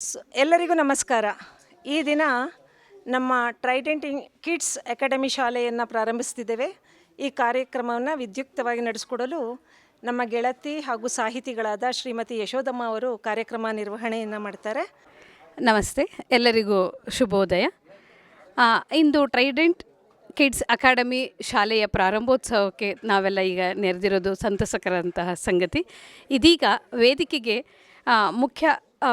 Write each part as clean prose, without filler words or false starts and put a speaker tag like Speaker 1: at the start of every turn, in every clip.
Speaker 1: ಎಲ್ಲರಿಗೂ ನಮಸ್ಕಾರ. ಈ ದಿನ ನಮ್ಮ ಟ್ರೈಡೆಂಟ್ ಕಿಡ್ಸ್ ಅಕಾಡೆಮಿ ಶಾಲೆಯನ್ನು ಪ್ರಾರಂಭಿಸ್ತಿದ್ದೇವೆ. ಈ ಕಾರ್ಯಕ್ರಮವನ್ನು ವಿದ್ಯುಕ್ತವಾಗಿ ನಡೆಸಿಕೊಡಲು ನಮ್ಮ ಗೆಳತಿ ಹಾಗೂ ಸಾಹಿತಿಗಳಾದ ಶ್ರೀಮತಿ ಯಶೋದಮ್ಮ ಅವರು ಕಾರ್ಯಕ್ರಮ ನಿರ್ವಹಣೆಯನ್ನು ಮಾಡ್ತಾರೆ.
Speaker 2: ನಮಸ್ತೆ, ಎಲ್ಲರಿಗೂ ಶುಭೋದಯ. ಇಂದು ಟ್ರೈಡೆಂಟ್ ಕಿಡ್ಸ್ ಅಕಾಡೆಮಿ ಶಾಲೆಯ ಪ್ರಾರಂಭೋತ್ಸವಕ್ಕೆ ನಾವೆಲ್ಲ ಈಗ ನೆರೆದಿರೋದು ಸಂತಸಕರಂತಹ ಸಂಗತಿ. ಇದೀಗ ವೇದಿಕೆಗೆ ಮುಖ್ಯ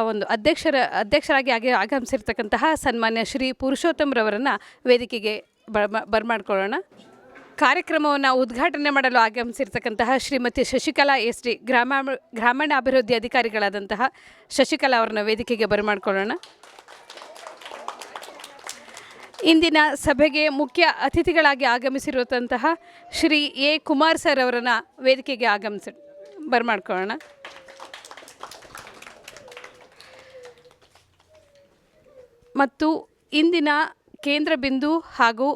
Speaker 2: ಒಂದು ಅಧ್ಯಕ್ಷರಾಗಿ ಆಗಮಿಸಿರ್ತಕ್ಕಂತಹ ಸನ್ಮಾನ್ಯ ಶ್ರೀ ಪುರುಷೋತ್ತಮ್ರವರನ್ನು ವೇದಿಕೆಗೆ ಬರಮಾಡ್ಕೊಳ್ಳೋಣ. ಕಾರ್ಯಕ್ರಮವನ್ನು ಉದ್ಘಾಟನೆ ಮಾಡಲು ಆಗಮಿಸಿರ್ತಕ್ಕಂತಹ ಶ್ರೀಮತಿ ಶಶಿಕಲಾ SD ಗ್ರಾಮೀಣಾಭಿವೃದ್ಧಿ ಅಧಿಕಾರಿಗಳಾದಂತಹ ಶಶಿಕಲಾ ಅವರನ್ನು ವೇದಿಕೆಗೆ ಬರಮಾಡ್ಕೊಳ್ಳೋಣ. ಇಂದಿನ ಸಭೆಗೆ ಮುಖ್ಯ ಅತಿಥಿಗಳಾಗಿ ಆಗಮಿಸಿರುವಂತಹ ಶ್ರೀ ಎ ಕುಮಾರ್ ಸರ್ ಅವರನ್ನು ವೇದಿಕೆಗೆ ಬರಮಾಡ್ಕೊಳ್ಳೋಣ. ಮತ್ತು ಇಂದಿನ ಕೇಂದ್ರ ಬಿಂದು ಹಾಗೂ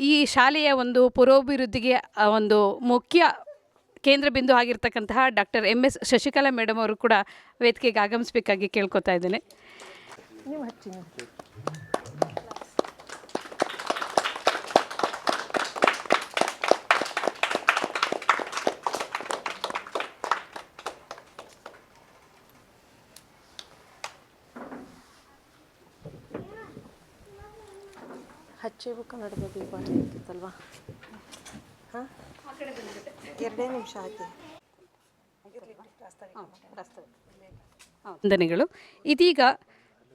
Speaker 2: ಈ ಶಾಲೆಯ ಒಂದು ಪುರೋಭಿವೃದ್ಧಿಗೆ ಒಂದು ಮುಖ್ಯ ಕೇಂದ್ರ ಬಿಂದು ಆಗಿರ್ತಕ್ಕಂತಹ ಡಾಕ್ಟರ್ MS ಶಶಿಕಲಾ ಮೇಡಮ್ ಅವರು ಕೂಡ ವೇದಿಕೆಗೆ ಆಗಮಿಸಬೇಕಾಗಿ ಕೇಳ್ಕೊತಾ ಇದ್ದೇನೆ.
Speaker 1: ಹಚ್ಚೇವು ಕನ್ನಡದ ದೀಪ ಇರ್ತಿತ್ತಲ್ವಾ? ಹಾಂ, 2 ನಿಮಿಷ ಆಯ್ತು.
Speaker 2: ವಂದನೆಗಳು. ಇದೀಗ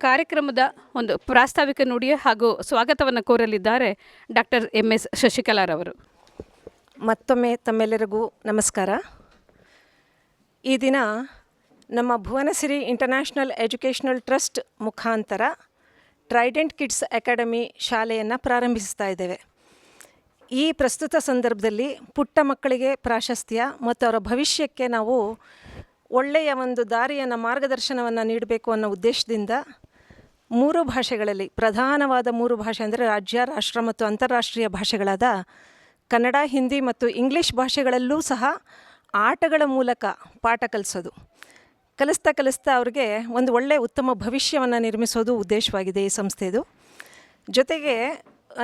Speaker 2: ಕಾರ್ಯಕ್ರಮದ ಒಂದು ಪ್ರಾಸ್ತಾವಿಕ ನುಡಿ ಹಾಗೂ ಸ್ವಾಗತವನ್ನು ಕೋರಲಿದ್ದಾರೆ ಡಾಕ್ಟರ್ MS ಶಶಿಕಲಾರವರು.
Speaker 1: ಮತ್ತೊಮ್ಮೆ ತಮ್ಮೆಲ್ಲರಿಗೂ ನಮಸ್ಕಾರ. ಈ ದಿನ ನಮ್ಮ ಭುವನಸಿರಿ ಇಂಟರ್ನ್ಯಾಷನಲ್ ಎಜುಕೇಷನಲ್ ಟ್ರಸ್ಟ್ ಮುಖಾಂತರ ಟ್ರೈಡೆಂಟ್ ಕಿಡ್ಸ್ ಅಕಾಡೆಮಿ ಶಾಲೆಯನ್ನು ಪ್ರಾರಂಭಿಸ್ತಾ ಇದ್ದೇವೆ. ಈ ಪ್ರಸ್ತುತ ಸಂದರ್ಭದಲ್ಲಿ ಪುಟ್ಟ ಮಕ್ಕಳಿಗೆ ಪ್ರಾಶಸ್ತ್ಯ ಮತ್ತು ಅವರ ಭವಿಷ್ಯಕ್ಕೆ ನಾವು ಒಳ್ಳೆಯ ಒಂದು ದಾರಿಯನ್ನು ಮಾರ್ಗದರ್ಶನವನ್ನು ನೀಡಬೇಕು ಅನ್ನೋ ಉದ್ದೇಶದಿಂದ 3 ಭಾಷೆಗಳಲ್ಲಿ, ಪ್ರಧಾನವಾದ 3 ಭಾಷೆ ಅಂದರೆ ರಾಜ್ಯ, ರಾಷ್ಟ್ರ ಮತ್ತು ಅಂತಾರಾಷ್ಟ್ರೀಯ ಭಾಷೆಗಳಾದ ಕನ್ನಡ, ಹಿಂದಿ ಮತ್ತು ಇಂಗ್ಲೀಷ್ ಭಾಷೆಗಳಲ್ಲೂ ಸಹ ಆಟಗಳ ಮೂಲಕ ಪಾಠ ಕಲಿಸ್ತಾ ಅವ್ರಿಗೆ ಒಂದು ಒಳ್ಳೆಯ ಉತ್ತಮ ಭವಿಷ್ಯವನ್ನು ನಿರ್ಮಿಸೋದು ಉದ್ದೇಶವಾಗಿದೆ ಈ ಸಂಸ್ಥೆದು. ಜೊತೆಗೆ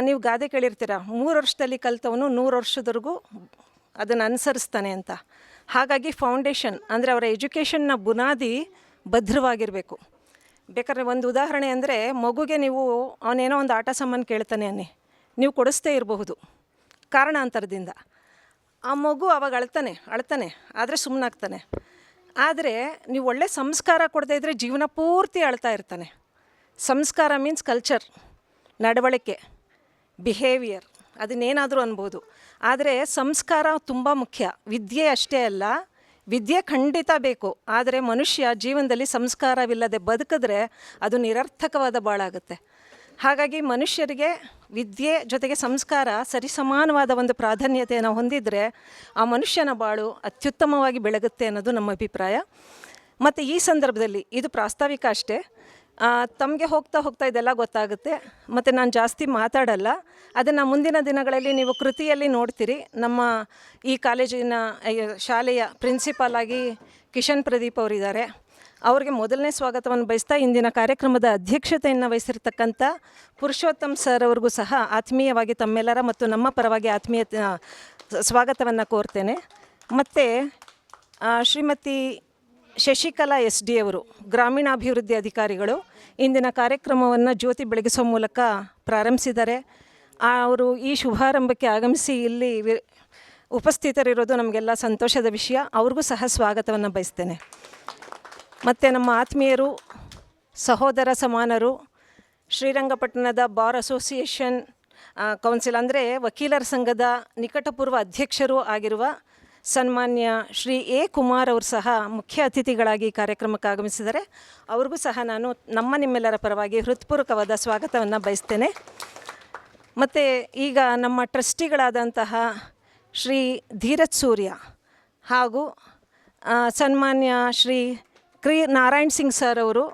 Speaker 1: ನೀವು ಗಾದೆ ಕೇಳಿರ್ತೀರ, 3 ವರ್ಷದಲ್ಲಿ ಕಲಿತವನು 100 ವರ್ಷದವರೆಗೂ ಅದನ್ನು ಅನುಸರಿಸ್ತಾನೆ ಅಂತ. ಹಾಗಾಗಿ ಫೌಂಡೇಶನ್ ಅಂದರೆ ಅವರ ಎಜುಕೇಷನ್ನ ಬುನಾದಿ ಭದ್ರವಾಗಿರಬೇಕು. ಬೇಕಾದ್ರೆ ಒಂದು ಉದಾಹರಣೆ ಅಂದರೆ, ಮಗುಗೆ ನೀವು ಅವನೇನೋ ಒಂದು ಆಟ ಸಾಮಾನು ಕೇಳ್ತಾನೆ ನೀವು ಕೊಡಿಸ್ತೇ ಇರಬಹುದು ಕಾರಣಾಂತರದಿಂದ. ಆ ಮಗು ಅವಾಗ ಅಳ್ತಾನೆ ಆದರೆ ಸುಮ್ಮನಾಗ್ತಾನೆ. ಆದರೆ ನೀವು ಒಳ್ಳೆ ಸಂಸ್ಕಾರ ಕೊಡದೇ ಇದ್ದರೆ ಜೀವನ ಪೂರ್ತಿ ಅಳ್ತಾ ಇರ್ತಾನೆ. ಸಂಸ್ಕಾರ ಮೀನ್ಸ್ ಕಲ್ಚರ್, ನಡವಳಿಕೆ, ಬಿಹೇವಿಯರ್, ಅದನ್ನೇನಾದರೂ ಅನ್ಬೋದು. ಆದರೆ ಸಂಸ್ಕಾರ ತುಂಬ ಮುಖ್ಯ. ವಿದ್ಯೆ ಅಷ್ಟೇ ಅಲ್ಲ, ವಿದ್ಯೆ ಖಂಡಿತ ಬೇಕು. ಆದರೆ ಮನುಷ್ಯ ಜೀವನದಲ್ಲಿ ಸಂಸ್ಕಾರವಿಲ್ಲದೆ ಬದುಕಿದ್ರೆ ಅದು ನಿರರ್ಥಕವಾದ ಬಾಳಾಗುತ್ತೆ. ಹಾಗಾಗಿ ಮನುಷ್ಯರಿಗೆ ವಿದ್ಯೆ ಜೊತೆಗೆ ಸಂಸ್ಕಾರ ಸರಿಸಮಾನವಾದ ಒಂದು ಪ್ರಾಧಾನ್ಯತೆಯನ್ನು ಹೊಂದಿದರೆ ಆ ಮನುಷ್ಯನ ಬಾಳು ಅತ್ಯುತ್ತಮವಾಗಿ ಬೆಳಗುತ್ತೆ ಅನ್ನೋದು ನಮ್ಮ ಅಭಿಪ್ರಾಯ. ಮತ್ತು ಈ ಸಂದರ್ಭದಲ್ಲಿ ಇದು ಪ್ರಾಸ್ತಾವಿಕ ಅಷ್ಟೇ. ತಮಗೆ ಹೋಗ್ತಾ ಇದೆಲ್ಲ ಗೊತ್ತಾಗುತ್ತೆ. ಮತ್ತು ನಾನು ಜಾಸ್ತಿ ಮಾತಾಡಲ್ಲ. ಅದನ್ನು ಮುಂದಿನ ದಿನಗಳಲ್ಲಿ ನೀವು ಕೃತಿಯಲ್ಲಿ ನೋಡ್ತೀರಿ. ನಮ್ಮ ಈ ಕಾಲೇಜಿನ ಶಾಲೆಯ ಪ್ರಿನ್ಸಿಪಾಲ್ ಆಗಿ ಕಿಶನ್ ಪ್ರದೀಪ್ ಅವರಿದ್ದಾರೆ. ಅವರಿಗೆ ಮೊದಲನೇ ಸ್ವಾಗತವನ್ನು ಬಯಸ್ತಾ ಇಂದಿನ ಕಾರ್ಯಕ್ರಮದ ಅಧ್ಯಕ್ಷತೆಯನ್ನು ವಹಿಸಿರ್ತಕ್ಕಂಥ ಪುರುಷೋತ್ತಮ್ ಸರ್ ಅವ್ರಿಗೂ ಸಹ ಆತ್ಮೀಯವಾಗಿ ತಮ್ಮೆಲ್ಲರ ಮತ್ತು ನಮ್ಮ ಪರವಾಗಿ ಸ್ವಾಗತವನ್ನು ಕೋರ್ತೇನೆ. ಮತ್ತು ಶ್ರೀಮತಿ ಶಶಿಕಲಾ SD ಅವರು ಗ್ರಾಮೀಣಾಭಿವೃದ್ಧಿ ಅಧಿಕಾರಿಗಳು ಇಂದಿನ ಕಾರ್ಯಕ್ರಮವನ್ನು ಜ್ಯೋತಿ ಬೆಳಗಿಸೋ ಮೂಲಕ ಪ್ರಾರಂಭಿಸಿದ್ದಾರೆ. ಅವರು ಈ ಶುಭಾರಂಭಕ್ಕೆ ಆಗಮಿಸಿ ಇಲ್ಲಿ ಉಪಸ್ಥಿತರಿರೋದು ನಮಗೆಲ್ಲ ಸಂತೋಷದ ವಿಷಯ. ಅವ್ರಿಗೂ ಸಹ ಸ್ವಾಗತವನ್ನು ಬಯಸ್ತೇನೆ. ಮತ್ತು ನಮ್ಮ ಆತ್ಮೀಯರು, ಸಹೋದರ ಸಮಾನರು, ಶ್ರೀರಂಗಪಟ್ಟಣದ ಬಾರ್ ಅಸೋಸಿಯೇಷನ್ ಕೌನ್ಸಿಲ್ ಅಂದರೆ ವಕೀಲರ ಸಂಘದ ನಿಕಟಪೂರ್ವ ಅಧ್ಯಕ್ಷರೂ ಆಗಿರುವ ಸನ್ಮಾನ್ಯ ಶ್ರೀ ಎ ಕುಮಾರ್ ಅವರು ಸಹ ಮುಖ್ಯ ಅತಿಥಿಗಳಾಗಿ ಕಾರ್ಯಕ್ರಮಕ್ಕೆ ಆಗಮಿಸಿದ್ದಾರೆ. ಅವ್ರಿಗೂ ಸಹ ನಾನು ನಿಮ್ಮೆಲ್ಲರ ಪರವಾಗಿ ಹೃತ್ಪೂರ್ವಕವಾದ ಸ್ವಾಗತವನ್ನು ಬಯಸ್ತೇನೆ. ಮತ್ತು ಈಗ ನಮ್ಮ ಟ್ರಸ್ಟಿಗಳಾದಂತಹ ಶ್ರೀ ಧೀರಜ್ ಸೂರ್ಯ ಹಾಗೂ ಸನ್ಮಾನ್ಯ ಶ್ರೀ ನಾರಾಯಣ್ ಸಿಂಗ್ ಸರ್ ಅವರು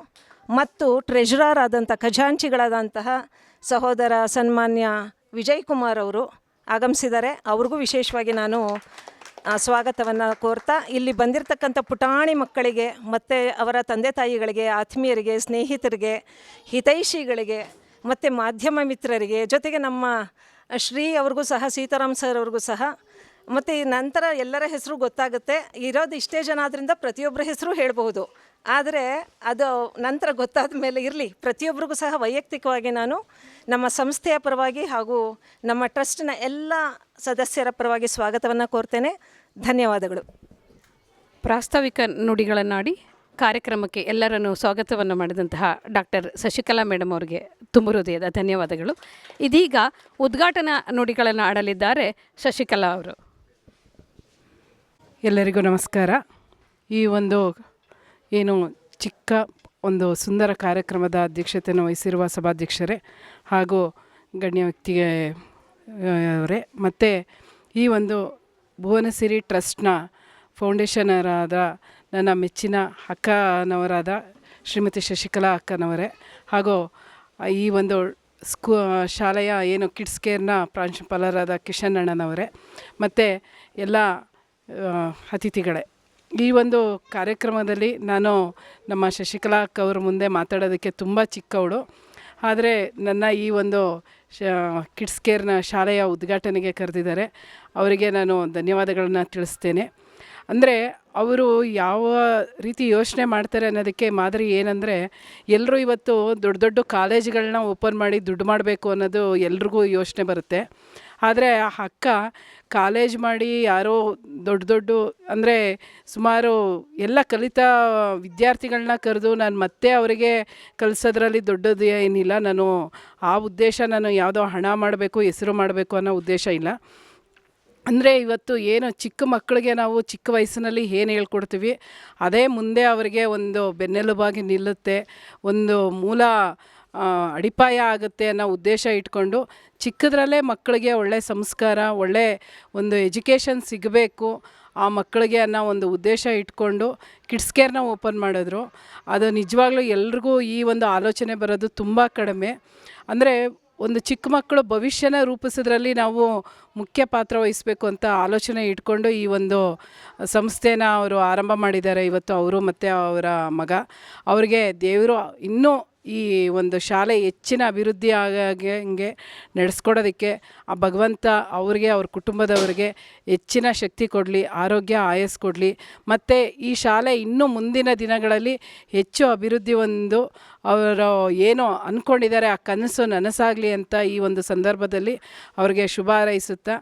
Speaker 1: ಮತ್ತು ಟ್ರೆಜರರ್ ಆದಂಥ ಖಜಾಂಚಿಗಳಾದಂತಹ ಸಹೋದರ ಸನ್ಮಾನ್ಯ ವಿಜಯ್ ಕುಮಾರ್ ಅವರು ಆಗಮಿಸಿದ್ದಾರೆ. ಅವ್ರಿಗೂ ವಿಶೇಷವಾಗಿ ನಾನು ಸ್ವಾಗತವನ್ನು ಕೋರ್ತಾ ಇಲ್ಲಿ ಬಂದಿರತಕ್ಕಂಥ ಪುಟಾಣಿ ಮಕ್ಕಳಿಗೆ ಮತ್ತು ಅವರ ತಂದೆ ತಾಯಿಗಳಿಗೆ, ಆತ್ಮೀಯರಿಗೆ, ಸ್ನೇಹಿತರಿಗೆ, ಹಿತೈಷಿಗಳಿಗೆ ಮತ್ತು ಮಾಧ್ಯಮ ಮಿತ್ರರಿಗೆ, ಜೊತೆಗೆ ನಮ್ಮ ಶ್ರೀ ಅವ್ರಿಗೂ ಸಹ, ಸೀತಾರಾಮ್ ಸರ್ ಅವ್ರಿಗೂ ಸಹ, ಮತ್ತು ಈ ನಂತರ ಎಲ್ಲರ ಹೆಸರು ಗೊತ್ತಾಗುತ್ತೆ. ಇರೋದು ಇಷ್ಟೇ ಜನ ಆದ್ದರಿಂದ ಪ್ರತಿಯೊಬ್ಬರ ಹೆಸರು ಹೇಳಬಹುದು. ಆದರೆ ಅದು ನಂತರ ಗೊತ್ತಾದ ಮೇಲೆ ಇರಲಿ, ಪ್ರತಿಯೊಬ್ಬರಿಗೂ ಸಹ ವೈಯಕ್ತಿಕವಾಗಿ ನಾನು ನಮ್ಮ ಸಂಸ್ಥೆಯ ಪರವಾಗಿ ಹಾಗೂ ನಮ್ಮ ಟ್ರಸ್ಟ್ನ ಎಲ್ಲ ಸದಸ್ಯರ ಪರವಾಗಿ ಸ್ವಾಗತವನ್ನು ಕೋರ್ತೇನೆ. ಧನ್ಯವಾದಗಳು.
Speaker 2: ಪ್ರಾಸ್ತಾವಿಕ ನುಡಿಗಳನ್ನಾಡಿ ಕಾರ್ಯಕ್ರಮಕ್ಕೆ ಎಲ್ಲರನ್ನು ಸ್ವಾಗತವನ್ನು ಮಾಡಿದಂತಹ ಡಾಕ್ಟರ್ ಶಶಿಕಲಾ ಮೇಡಮ್ ಅವರಿಗೆ ತುಂಬ ಹೃದಯದ ಧನ್ಯವಾದಗಳು. ಇದೀಗ ಉದ್ಘಾಟನಾ ನುಡಿಗಳನ್ನು ಆಡಲಿದ್ದಾರೆ ಶಶಿಕಲಾ ಅವರು.
Speaker 3: ಎಲ್ಲರಿಗೂ ನಮಸ್ಕಾರ. ಈ ಒಂದು ಏನು ಚಿಕ್ಕ ಒಂದು ಸುಂದರ ಕಾರ್ಯಕ್ರಮದ ಅಧ್ಯಕ್ಷತೆಯನ್ನು ವಹಿಸಿರುವ ಸಭಾಧ್ಯಕ್ಷರೇ ಹಾಗೂ ಗಣ್ಯ ವ್ಯಕ್ತಿಗೆ ಅವರೇ, ಮತ್ತು ಈ ಒಂದು ಭುವನಸಿರಿ ಟ್ರಸ್ಟ್ನ ಫೌಂಡೇಶನರಾದ ನನ್ನ ಮೆಚ್ಚಿನ ಅಕ್ಕನವರಾದ ಶ್ರೀಮತಿ ಶಶಿಕಲಾ ಅಕ್ಕನವರೇ, ಹಾಗೂ ಈ ಒಂದು ಶಾಲೆಯ ಏನು ಕಿಡ್ಸ್ ಕೇರ್ನ ಪ್ರಾಂಶುಪಾಲರಾದ ಕಿಶನ್ ಅಣ್ಣನವರೇ, ಮತ್ತು ಎಲ್ಲ ಅತಿಥಿಗಳೇ, ಈ ಒಂದು ಕಾರ್ಯಕ್ರಮದಲ್ಲಿ ನಾನು ನಮ್ಮ ಶಶಿಕಲಾ ಅಕ್ಕ ಅವ್ರ ಮುಂದೆ ಮಾತಾಡೋದಕ್ಕೆ ತುಂಬ ಚಿಕ್ಕವಳು. ಆದರೆ ನನ್ನ ಈ ಒಂದು ಕಿಡ್ಸ್ ಕೇರ್ನ ಶಾಲೆಯ ಉದ್ಘಾಟನೆಗೆ ಕರೆದಿದ್ದಾರೆ. ಅವರಿಗೆ ನಾನು ಧನ್ಯವಾದಗಳನ್ನು ತಿಳಿಸ್ತೇನೆ. ಅಂದರೆ ಅವರು ಯಾವ ರೀತಿ ಯೋಚನೆ ಮಾಡ್ತಾರೆ ಅನ್ನೋದಕ್ಕೆ ಮಾದರಿ ಏನಂದರೆ, ಎಲ್ಲರೂ ಇವತ್ತು ದೊಡ್ಡ ದೊಡ್ಡ ಕಾಲೇಜ್ಗಳನ್ನ ಓಪನ್ ಮಾಡಿ ದುಡ್ಡು ಮಾಡಬೇಕು ಅನ್ನೋದು ಎಲ್ರಿಗೂ ಯೋಚನೆ ಬರುತ್ತೆ. ಆದರೆ ಆ ಅಕ್ಕ ಕಾಲೇಜ್ ಮಾಡಿ ಯಾರೋ ದೊಡ್ಡ ಅಂದರೆ ಸುಮಾರು ಎಲ್ಲ ಕಲಿತ ವಿದ್ಯಾರ್ಥಿಗಳನ್ನ ಕರೆದು ನಾನು ಮತ್ತೆ ಅವರಿಗೆ ಕಲಿಸೋದ್ರಲ್ಲಿ ದೊಡ್ಡದು ಏನಿಲ್ಲ. ಆ ಉದ್ದೇಶ ನಾನು ಯಾವುದೋ ಹಣ ಮಾಡಬೇಕು, ಹೆಸರು ಮಾಡಬೇಕು ಅನ್ನೋ ಉದ್ದೇಶ ಇಲ್ಲ. ಅಂದರೆ ಇವತ್ತು ಏನು ಚಿಕ್ಕ ಮಕ್ಕಳಿಗೆ ನಾವು ಚಿಕ್ಕ ವಯಸ್ಸಿನಲ್ಲಿ ಏನು ಹೇಳ್ಕೊಡ್ತೀವಿ ಅದೇ ಮುಂದೆ ಅವರಿಗೆ ಒಂದು ಬೆನ್ನೆಲುಬಾಗಿ ನಿಲ್ಲುತ್ತೆ, ಒಂದು ಮೂಲ ಅಡಿಪಾಯ ಆಗುತ್ತೆ ಅನ್ನೋ ಉದ್ದೇಶ ಇಟ್ಕೊಂಡು ಚಿಕ್ಕದ್ರಲ್ಲೇ ಮಕ್ಕಳಿಗೆ ಒಳ್ಳೆ ಸಂಸ್ಕಾರ, ಒಳ್ಳೆ ಒಂದು ಎಜುಕೇಷನ್ ಸಿಗಬೇಕು ಆ ಮಕ್ಕಳಿಗೆ ಅನ್ನೋ ಒಂದು ಉದ್ದೇಶ ಇಟ್ಕೊಂಡು ಕಿಡ್ಸ್ ಕೇರ್ನ ಓಪನ್ ಮಾಡಿದ್ರು. ಅದು ನಿಜವಾಗ್ಲೂ ಎಲ್ರಿಗೂ ಈ ಒಂದು ಆಲೋಚನೆ ಬರೋದು ತುಂಬ ಕಡಿಮೆ. ಅಂದರೆ ಒಂದು ಚಿಕ್ಕ ಮಕ್ಕಳು ಭವಿಷ್ಯನ ರೂಪಿಸೋದ್ರಲ್ಲಿ ನಾವು ಮುಖ್ಯ ಪಾತ್ರ ವಹಿಸಬೇಕು ಅಂತ ಆಲೋಚನೆ ಇಟ್ಕೊಂಡು ಈ ಒಂದು ಸಂಸ್ಥೆನ ಅವರು ಆರಂಭ ಮಾಡಿದ್ದಾರೆ. ಇವತ್ತು ಅವರು ಮತ್ತು ಅವರ ಮಗ, ಅವರಿಗೆ ದೇವರು ಇನ್ನೂ ಈ ಒಂದು ಶಾಲೆ ಹೆಚ್ಚಿನ ಅಭಿವೃದ್ಧಿ ಆಗಂಗೆ ನಡೆಸ್ಕೊಡೋದಕ್ಕೆ ಆ ಭಗವಂತ ಅವರಿಗೆ, ಅವ್ರ ಕುಟುಂಬದವರಿಗೆ ಹೆಚ್ಚಿನ ಶಕ್ತಿ ಕೊಡಲಿ, ಆರೋಗ್ಯ ಆಯಸ್ಸು ಕೊಡಲಿ, ಮತ್ತು ಈ ಶಾಲೆ ಇನ್ನೂ ಮುಂದಿನ ದಿನಗಳಲ್ಲಿ ಹೆಚ್ಚು ಅಭಿವೃದ್ಧಿ ಹೊಂದು ಅವರು ಏನೋ ಅಂದ್ಕೊಂಡಿದ್ದಾರೆ ಆ ಕನಸು ನನಸಾಗಲಿ ಅಂತ ಈ ಒಂದು ಸಂದರ್ಭದಲ್ಲಿ ಅವ್ರಿಗೆ ಶುಭ ಹಾರೈಸುತ್ತಾ,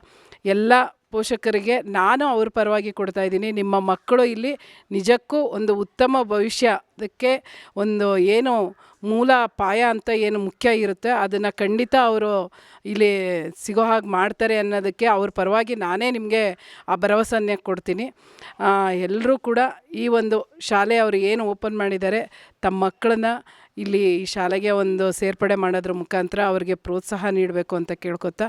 Speaker 3: ಎಲ್ಲ ಪೋಷಕರಿಗೆ ನಾನು ಅವ್ರ ಪರವಾಗಿ ಕೊಡ್ತಾಯಿದ್ದೀನಿ. ನಿಮ್ಮ ಮಕ್ಕಳು ಇಲ್ಲಿ ನಿಜಕ್ಕೂ ಒಂದು ಉತ್ತಮ ಭವಿಷ್ಯಕ್ಕೆ ಒಂದು ಏನು ಮೂಲ ಪಾಯ ಅಂತ ಏನು ಮುಖ್ಯ ಇರುತ್ತೆ ಅದನ್ನು ಖಂಡಿತ ಅವರು ಇಲ್ಲಿ ಸಿಗೋ ಹಾಗೆ ಮಾಡ್ತಾರೆ ಅನ್ನೋದಕ್ಕೆ ಅವ್ರ ಪರವಾಗಿ ನಾನೇ ನಿಮಗೆ ಆ ಭರವಸೆಯನ್ನೇ ಕೊಡ್ತೀನಿ. ಎಲ್ಲರೂ ಕೂಡ ಈ ಒಂದು ಶಾಲೆ ಅವರು ಏನು ಓಪನ್ ಮಾಡಿದ್ದಾರೆ ತಮ್ಮ ಮಕ್ಕಳನ್ನ ಇಲ್ಲಿ ಈ ಶಾಲೆಗೆ ಒಂದು ಸೇರ್ಪಡೆ ಮಾಡೋದ್ರ ಮುಖಾಂತರ ಅವರಿಗೆ ಪ್ರೋತ್ಸಾಹ ನೀಡಬೇಕು ಅಂತ ಕೇಳ್ಕೊತಾ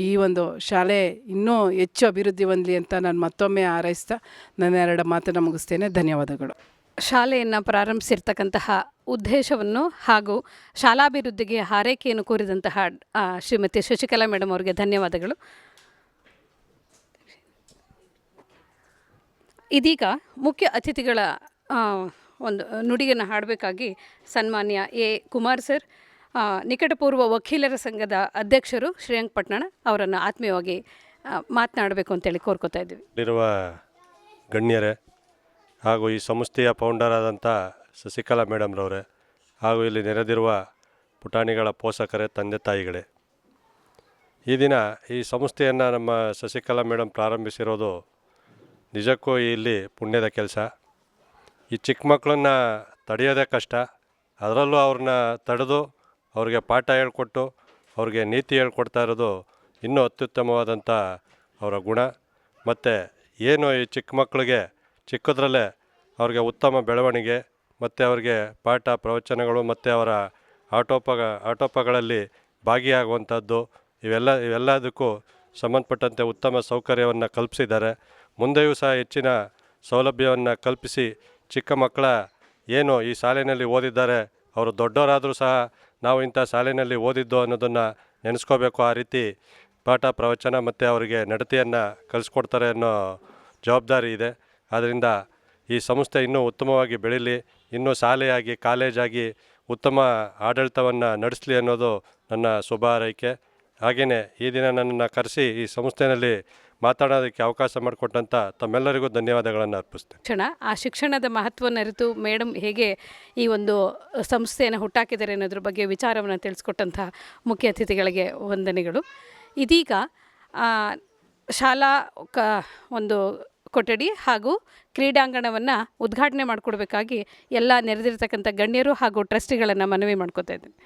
Speaker 3: ಈ ಒಂದು ಶಾಲೆ ಇನ್ನೂ ಹೆಚ್ಚು ಅಭಿವೃದ್ಧಿ ಹೊಂದಲಿ ಅಂತ ನಾನು ಮತ್ತೊಮ್ಮೆ ಹಾರೈಸ್ತಾ ನನ್ನ 2 ಮಾತನ್ನು ಮುಗಿಸ್ತೇನೆ. ಧನ್ಯವಾದಗಳು.
Speaker 2: ಶಾಲೆಯನ್ನು ಪ್ರಾರಂಭಿಸಿರ್ತಕ್ಕಂತಹ ಉದ್ದೇಶವನ್ನು ಹಾಗೂ ಶಾಲಾಭಿವೃದ್ಧಿಗೆ ಹಾರೈಕೆಯನ್ನು ಕೋರಿದಂತಹ ಶ್ರೀಮತಿ ಶಶಿಕಲಾ ಮೇಡಮ್ ಅವರಿಗೆ ಧನ್ಯವಾದಗಳು. ಇದೀಗ ಮುಖ್ಯ ಅತಿಥಿಗಳ ಒಂದು ನುಡಿಯನ್ನು ಹಾಡಬೇಕಾಗಿ ಸನ್ಮಾನ್ಯ ಕುಮಾರ್ ಸರ್, ನಿಕಟಪೂರ್ವ ವಕೀಲರ ಸಂಘದ ಅಧ್ಯಕ್ಷರು ಶ್ರೀರಂಗಪಟ್ಟಣ ಅವರನ್ನು ಆತ್ಮೀಯವಾಗಿ ಮಾತನಾಡಬೇಕು ಅಂತೇಳಿ ಕೋರ್ಕೋತಾ ಇದ್ದೀವಿ.
Speaker 4: ಇರುವ ಗಣ್ಯರೇ ಹಾಗೂ ಈ ಸಂಸ್ಥೆಯ ಫೌಂಡರ್ ಆದಂಥ ಶಶಿಕಲಾ ಮೇಡಮ್ರವರೇ ಹಾಗೂ ಇಲ್ಲಿ ನೆರೆದಿರುವ ಪುಟಾಣಿಗಳ ಪೋಷಕರೇ, ತಂದೆ ತಾಯಿಗಳೇ, ಈ ದಿನ ಈ ಸಂಸ್ಥೆಯನ್ನು ನಮ್ಮ ಶಶಿಕಲಾ ಮೇಡಮ್ ಪ್ರಾರಂಭಿಸಿರೋದು ನಿಜಕ್ಕೂ ಇಲ್ಲಿ ಪುಣ್ಯದ ಕೆಲಸ. ಈ ಚಿಕ್ಕ ಮಕ್ಕಳನ್ನ ತಡೆಯೋದೇ ಕಷ್ಟ, ಅದರಲ್ಲೂ ಅವ್ರನ್ನ ತಡೆದು ಅವ್ರಿಗೆ ಪಾಠ ಹೇಳ್ಕೊಟ್ಟು ಅವ್ರಿಗೆ ನೀತಿ ಹೇಳ್ಕೊಡ್ತಾ ಇರೋದು ಇನ್ನೂ ಅತ್ಯುತ್ತಮವಾದಂಥ ಅವರ ಗುಣ. ಮತ್ತು ಏನು ಈ ಚಿಕ್ಕ ಮಕ್ಕಳಿಗೆ ಚಿಕ್ಕದ್ರಲ್ಲೇ ಅವ್ರಿಗೆ ಉತ್ತಮ ಬೆಳವಣಿಗೆ ಮತ್ತು ಅವ್ರಿಗೆ ಪಾಠ ಪ್ರವಚನಗಳು ಮತ್ತು ಅವರ ಆಟೋಪಗಳಲ್ಲಿ ಭಾಗಿಯಾಗುವಂಥದ್ದು ಇವೆಲ್ಲದಕ್ಕೂ ಸಂಬಂಧಪಟ್ಟಂತೆ ಉತ್ತಮ ಸೌಕರ್ಯವನ್ನು ಕಲ್ಪಿಸಿದ್ದಾರೆ. ಮುಂದೆಯೂ ಸಹ ಹೆಚ್ಚಿನ ಸೌಲಭ್ಯವನ್ನು ಕಲ್ಪಿಸಿ ಚಿಕ್ಕ ಮಕ್ಕಳ ಏನು ಈ ಶಾಲೆಯಲ್ಲಿ ಓದಿದ್ದಾರೆ ಅವರು ದೊಡ್ಡವರಾದರೂ ಸಹ ನಾವು ಇಂಥ ಶಾಲೆಯಲ್ಲಿ ಓದಿದ್ದು ಅನ್ನೋದನ್ನು ನೆನೆಸ್ಕೋಬೇಕು. ಆ ರೀತಿ ಪಾಠ ಪ್ರವಚನ ಮತ್ತು ಅವರಿಗೆ ನಡತೆಯನ್ನು ಕಲಿಸ್ಕೊಡ್ತಾರೆ ಅನ್ನೋ ಜವಾಬ್ದಾರಿ ಇದೆ. ಆದ್ದರಿಂದ ಈ ಸಂಸ್ಥೆ ಇನ್ನೂ ಉತ್ತಮವಾಗಿ ಬೆಳೀಲಿ, ಇನ್ನೂ ಶಾಲೆಯಾಗಿ ಕಾಲೇಜಾಗಿ ಉತ್ತಮ ಆಡಳಿತವನ್ನು ನಡೆಸಲಿ ಅನ್ನೋದು ನನ್ನ ಶುಭ ಹಾರೈಕೆ. ಹಾಗೆಯೇ ಈ ದಿನ ನನ್ನನ್ನು ಕರೆಸಿ ಈ ಸಂಸ್ಥೆಯಲ್ಲಿ ಮಾತಾಡೋದಕ್ಕೆ ಅವಕಾಶ ಮಾಡಿಕೊಟ್ಟಂಥ ತಮ್ಮೆಲ್ಲರಿಗೂ ಧನ್ಯವಾದಗಳನ್ನು ಅರ್ಪಿಸ್ತೇನೆ.
Speaker 2: ಆ ಶಿಕ್ಷಣದ ಮಹತ್ವವನ್ನು ಅರಿತು ಮೇಡಮ್ ಹೇಗೆ ಈ ಒಂದು ಸಂಸ್ಥೆಯನ್ನು ಹುಟ್ಟಾಕಿದ್ದಾರೆ ಅನ್ನೋದ್ರ ಬಗ್ಗೆ ವಿಚಾರವನ್ನು ತಿಳಿಸ್ಕೊಟ್ಟಂಥ ಮುಖ್ಯ ಅತಿಥಿಗಳಿಗೆ ವಂದನೆಗಳು. ಇದೀಗ ಶಾಲಾ ಒಂದು ಕೊಠಡಿ ಹಾಗೂ ಕ್ರೀಡಾಂಗಣವನ್ನು ಉದ್ಘಾಟನೆ ಮಾಡಿಕೊಡ್ಬೇಕಾಗಿ ಎಲ್ಲ ನೆರೆದಿರ್ತಕ್ಕಂಥ ಗಣ್ಯರು ಹಾಗೂ ಟ್ರಸ್ಟಿಗಳನ್ನು ಮನವಿ ಮಾಡ್ಕೋತಾ ಇದ್ದೀನಿ.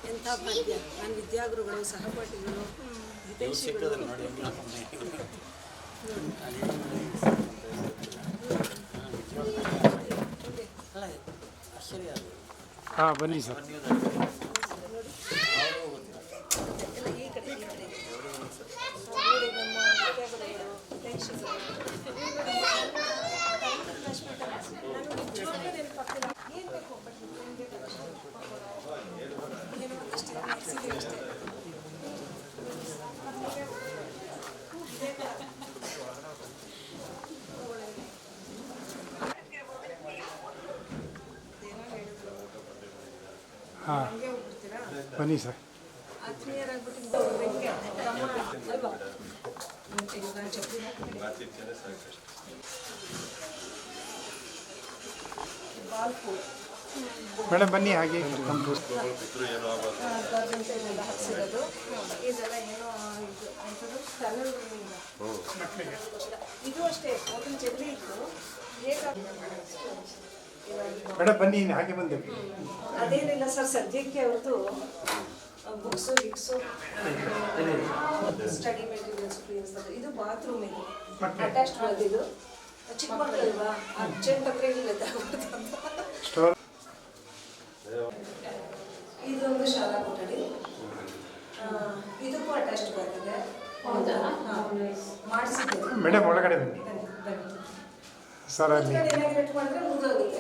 Speaker 1: ಎಂಥ ಭಾಗ್ಯ. ನನ್ನ ವಿದ್ಯಾಗುರುಗಳು, ಸಹಪಾಠಿಗಳು, ಹಿತೈಷಿಗಳು.
Speaker 5: ಹಾಂ ಬನ್ನಿ ಸರ್. ಹಾಂ ಬನ್ನಿ ಸರ್. ಮೇಡಮ್ ಬನ್ನಿ ಹಾಗೆ
Speaker 1: ಇದು ಅಷ್ಟೇ ಚೆಲ್ಲಿ ಇತ್ತು.
Speaker 5: ಮೇಡಮ್ ಬನ್ನಿ ಹಾಗೆ ಬಂದೆ.
Speaker 1: ಅದೇನಿಲ್ಲ ಸರ್, ಸದ್ಯಕ್ಕೆ ಅವ್ರದ್ದು ಬುಕ್ಸು ಗಿಕ್ಸು ಸ್ಟಡಿ ಮೆಟೀರಿಯಲ್ಸ್ ಇದು ಬಾತ್ರೂಮ್ ಇದು ಅಟ್ಯಾಚ್ಡ್ ಮಾಡಿದ್ದು. ಚಿಕ್ಕ ಮಕ್ಕಳಲ್ವಾ, ಅರ್ಜೆಂಟ್ ಹತ್ರ ಇಲ್ಲ
Speaker 5: ಸ್ಟೋರ್.
Speaker 1: ಇದೊಂದು ಶಾಲಾ ಕೊಠಡಿ, ಇದಕ್ಕೂ ಅಟ್ಯಾಚ್ಡ್ ಬರ್ತದೆ. ಮಾಡಿಸಿದ್ದೇವೆ
Speaker 5: ಮೇಡಮ್ ಒಳಗಡೆ ಬನ್ನಿ ಸರ್. ಅಲ್ಲಿ
Speaker 1: ಇನಾಗ್ರೇಟ್ ಮಾಡಿದ್ರೆ ಮುಗಿದೋಗುತ್ತೆ.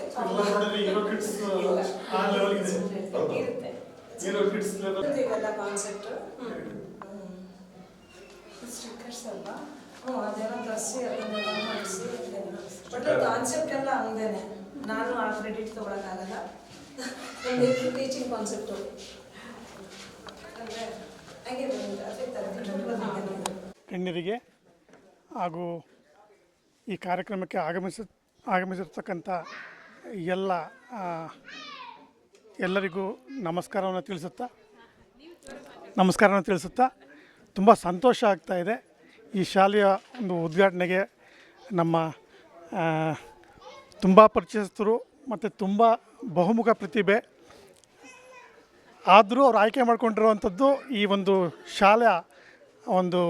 Speaker 1: ಇವೆಲ್ಲ ಕಾನ್ಸೆಪ್ಟ್ ಸ್ಟಿಕ್ಕರ್ಸ್ ಅಲ್ವಾ? ಅದೇನೋ ತರಿಸಿ ಅದನ್ನೆಲ್ಲ ಮಾಡಿಸಿ. ಬಟ್ ಕಾನ್ಸೆಪ್ಟ್ ಎಲ್ಲ ಹಂಗೇನೆ. ನಾನು ಆ ಕ್ರೆಡಿಟ್ ತೊಗೊಳಕ್ಕಾಗಲ್ಲ. ಟೀಚಿಂಗ್ ಕಾನ್ಸೆಪ್ಟು
Speaker 5: ಗಣ್ಯರಿಗೆ ಹಾಗೂ ಈ ಕಾರ್ಯಕ್ರಮಕ್ಕೆ ಆಗಮಿಸಿರ್ತಕ್ಕಂಥ ಎಲ್ಲರಿಗೂ ನಮಸ್ಕಾರವನ್ನು ತಿಳಿಸುತ್ತಾ ತುಂಬ ಸಂತೋಷ ಆಗ್ತಾಯಿದೆ. ಈ ಶಾಲೆಯ ಒಂದು ಉದ್ಘಾಟನೆಗೆ ನಮ್ಮ ತುಂಬ ಪರಿಚಯಸ್ಥರು ಮತ್ತು ತುಂಬ ಬಹುಮುಖ ಪ್ರತಿಭೆ ಆದರೂ ಅವ್ರು ಆಯ್ಕೆ ಮಾಡ್ಕೊಂಡಿರುವಂಥದ್ದು ಈ ಒಂದು ಶಾಲೆಯ ಒಂದು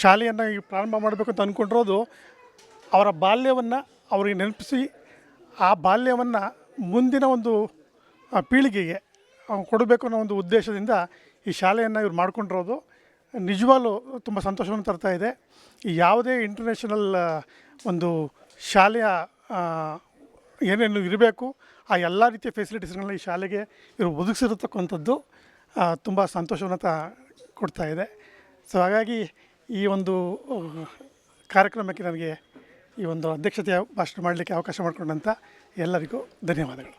Speaker 5: ಶಾಲೆಯನ್ನು ಪ್ರಾರಂಭ ಮಾಡಬೇಕು ಅಂತ ಅಂದ್ಕೊಂಡಿರೋದು ಅವರ ಬಾಲ್ಯವನ್ನು ಅವರಿಗೆ ನೆನಪಿಸಿ ಆ ಬಾಲ್ಯವನ್ನು ಮುಂದಿನ ಒಂದು ಪೀಳಿಗೆಗೆ ಕೊಡಬೇಕು ಅನ್ನೋ ಒಂದು ಉದ್ದೇಶದಿಂದ ಈ ಶಾಲೆಯನ್ನು ಇವ್ರು ಮಾಡ್ಕೊಂಡಿರೋದು ನಿಜವಾಗ್ಲೂ ತುಂಬ ಸಂತೋಷವನ್ನು ತರ್ತಾ ಇದೆ. ಈ ಯಾವುದೇ ಇಂಟರ್ನ್ಯಾಷನಲ್ ಒಂದು ಶಾಲೆಯ ಏನೇನು ಇರಬೇಕು ಆ ಎಲ್ಲ ರೀತಿಯ ಫೆಸಿಲಿಟೀಸ್ಗಳನ್ನ ಈ ಶಾಲೆಗೆ ಇವರು ಒದಗಿಸಿರತಕ್ಕಂಥದ್ದು ತುಂಬ ಸಂತೋಷವನ್ನು ಕೊಡ್ತಾ ಇದೆ. ಸೊ ಹಾಗಾಗಿ ಈ ಒಂದು ಕಾರ್ಯಕ್ರಮಕ್ಕೆ ನನಗೆ ಈ ಒಂದು ಅಧ್ಯಕ್ಷತೆಯ ಭಾಷಣ ಮಾಡಲಿಕ್ಕೆ ಅವಕಾಶ ಮಾಡಿಕೊಂಡಂಥ ಎಲ್ಲರಿಗೂ ಧನ್ಯವಾದಗಳು.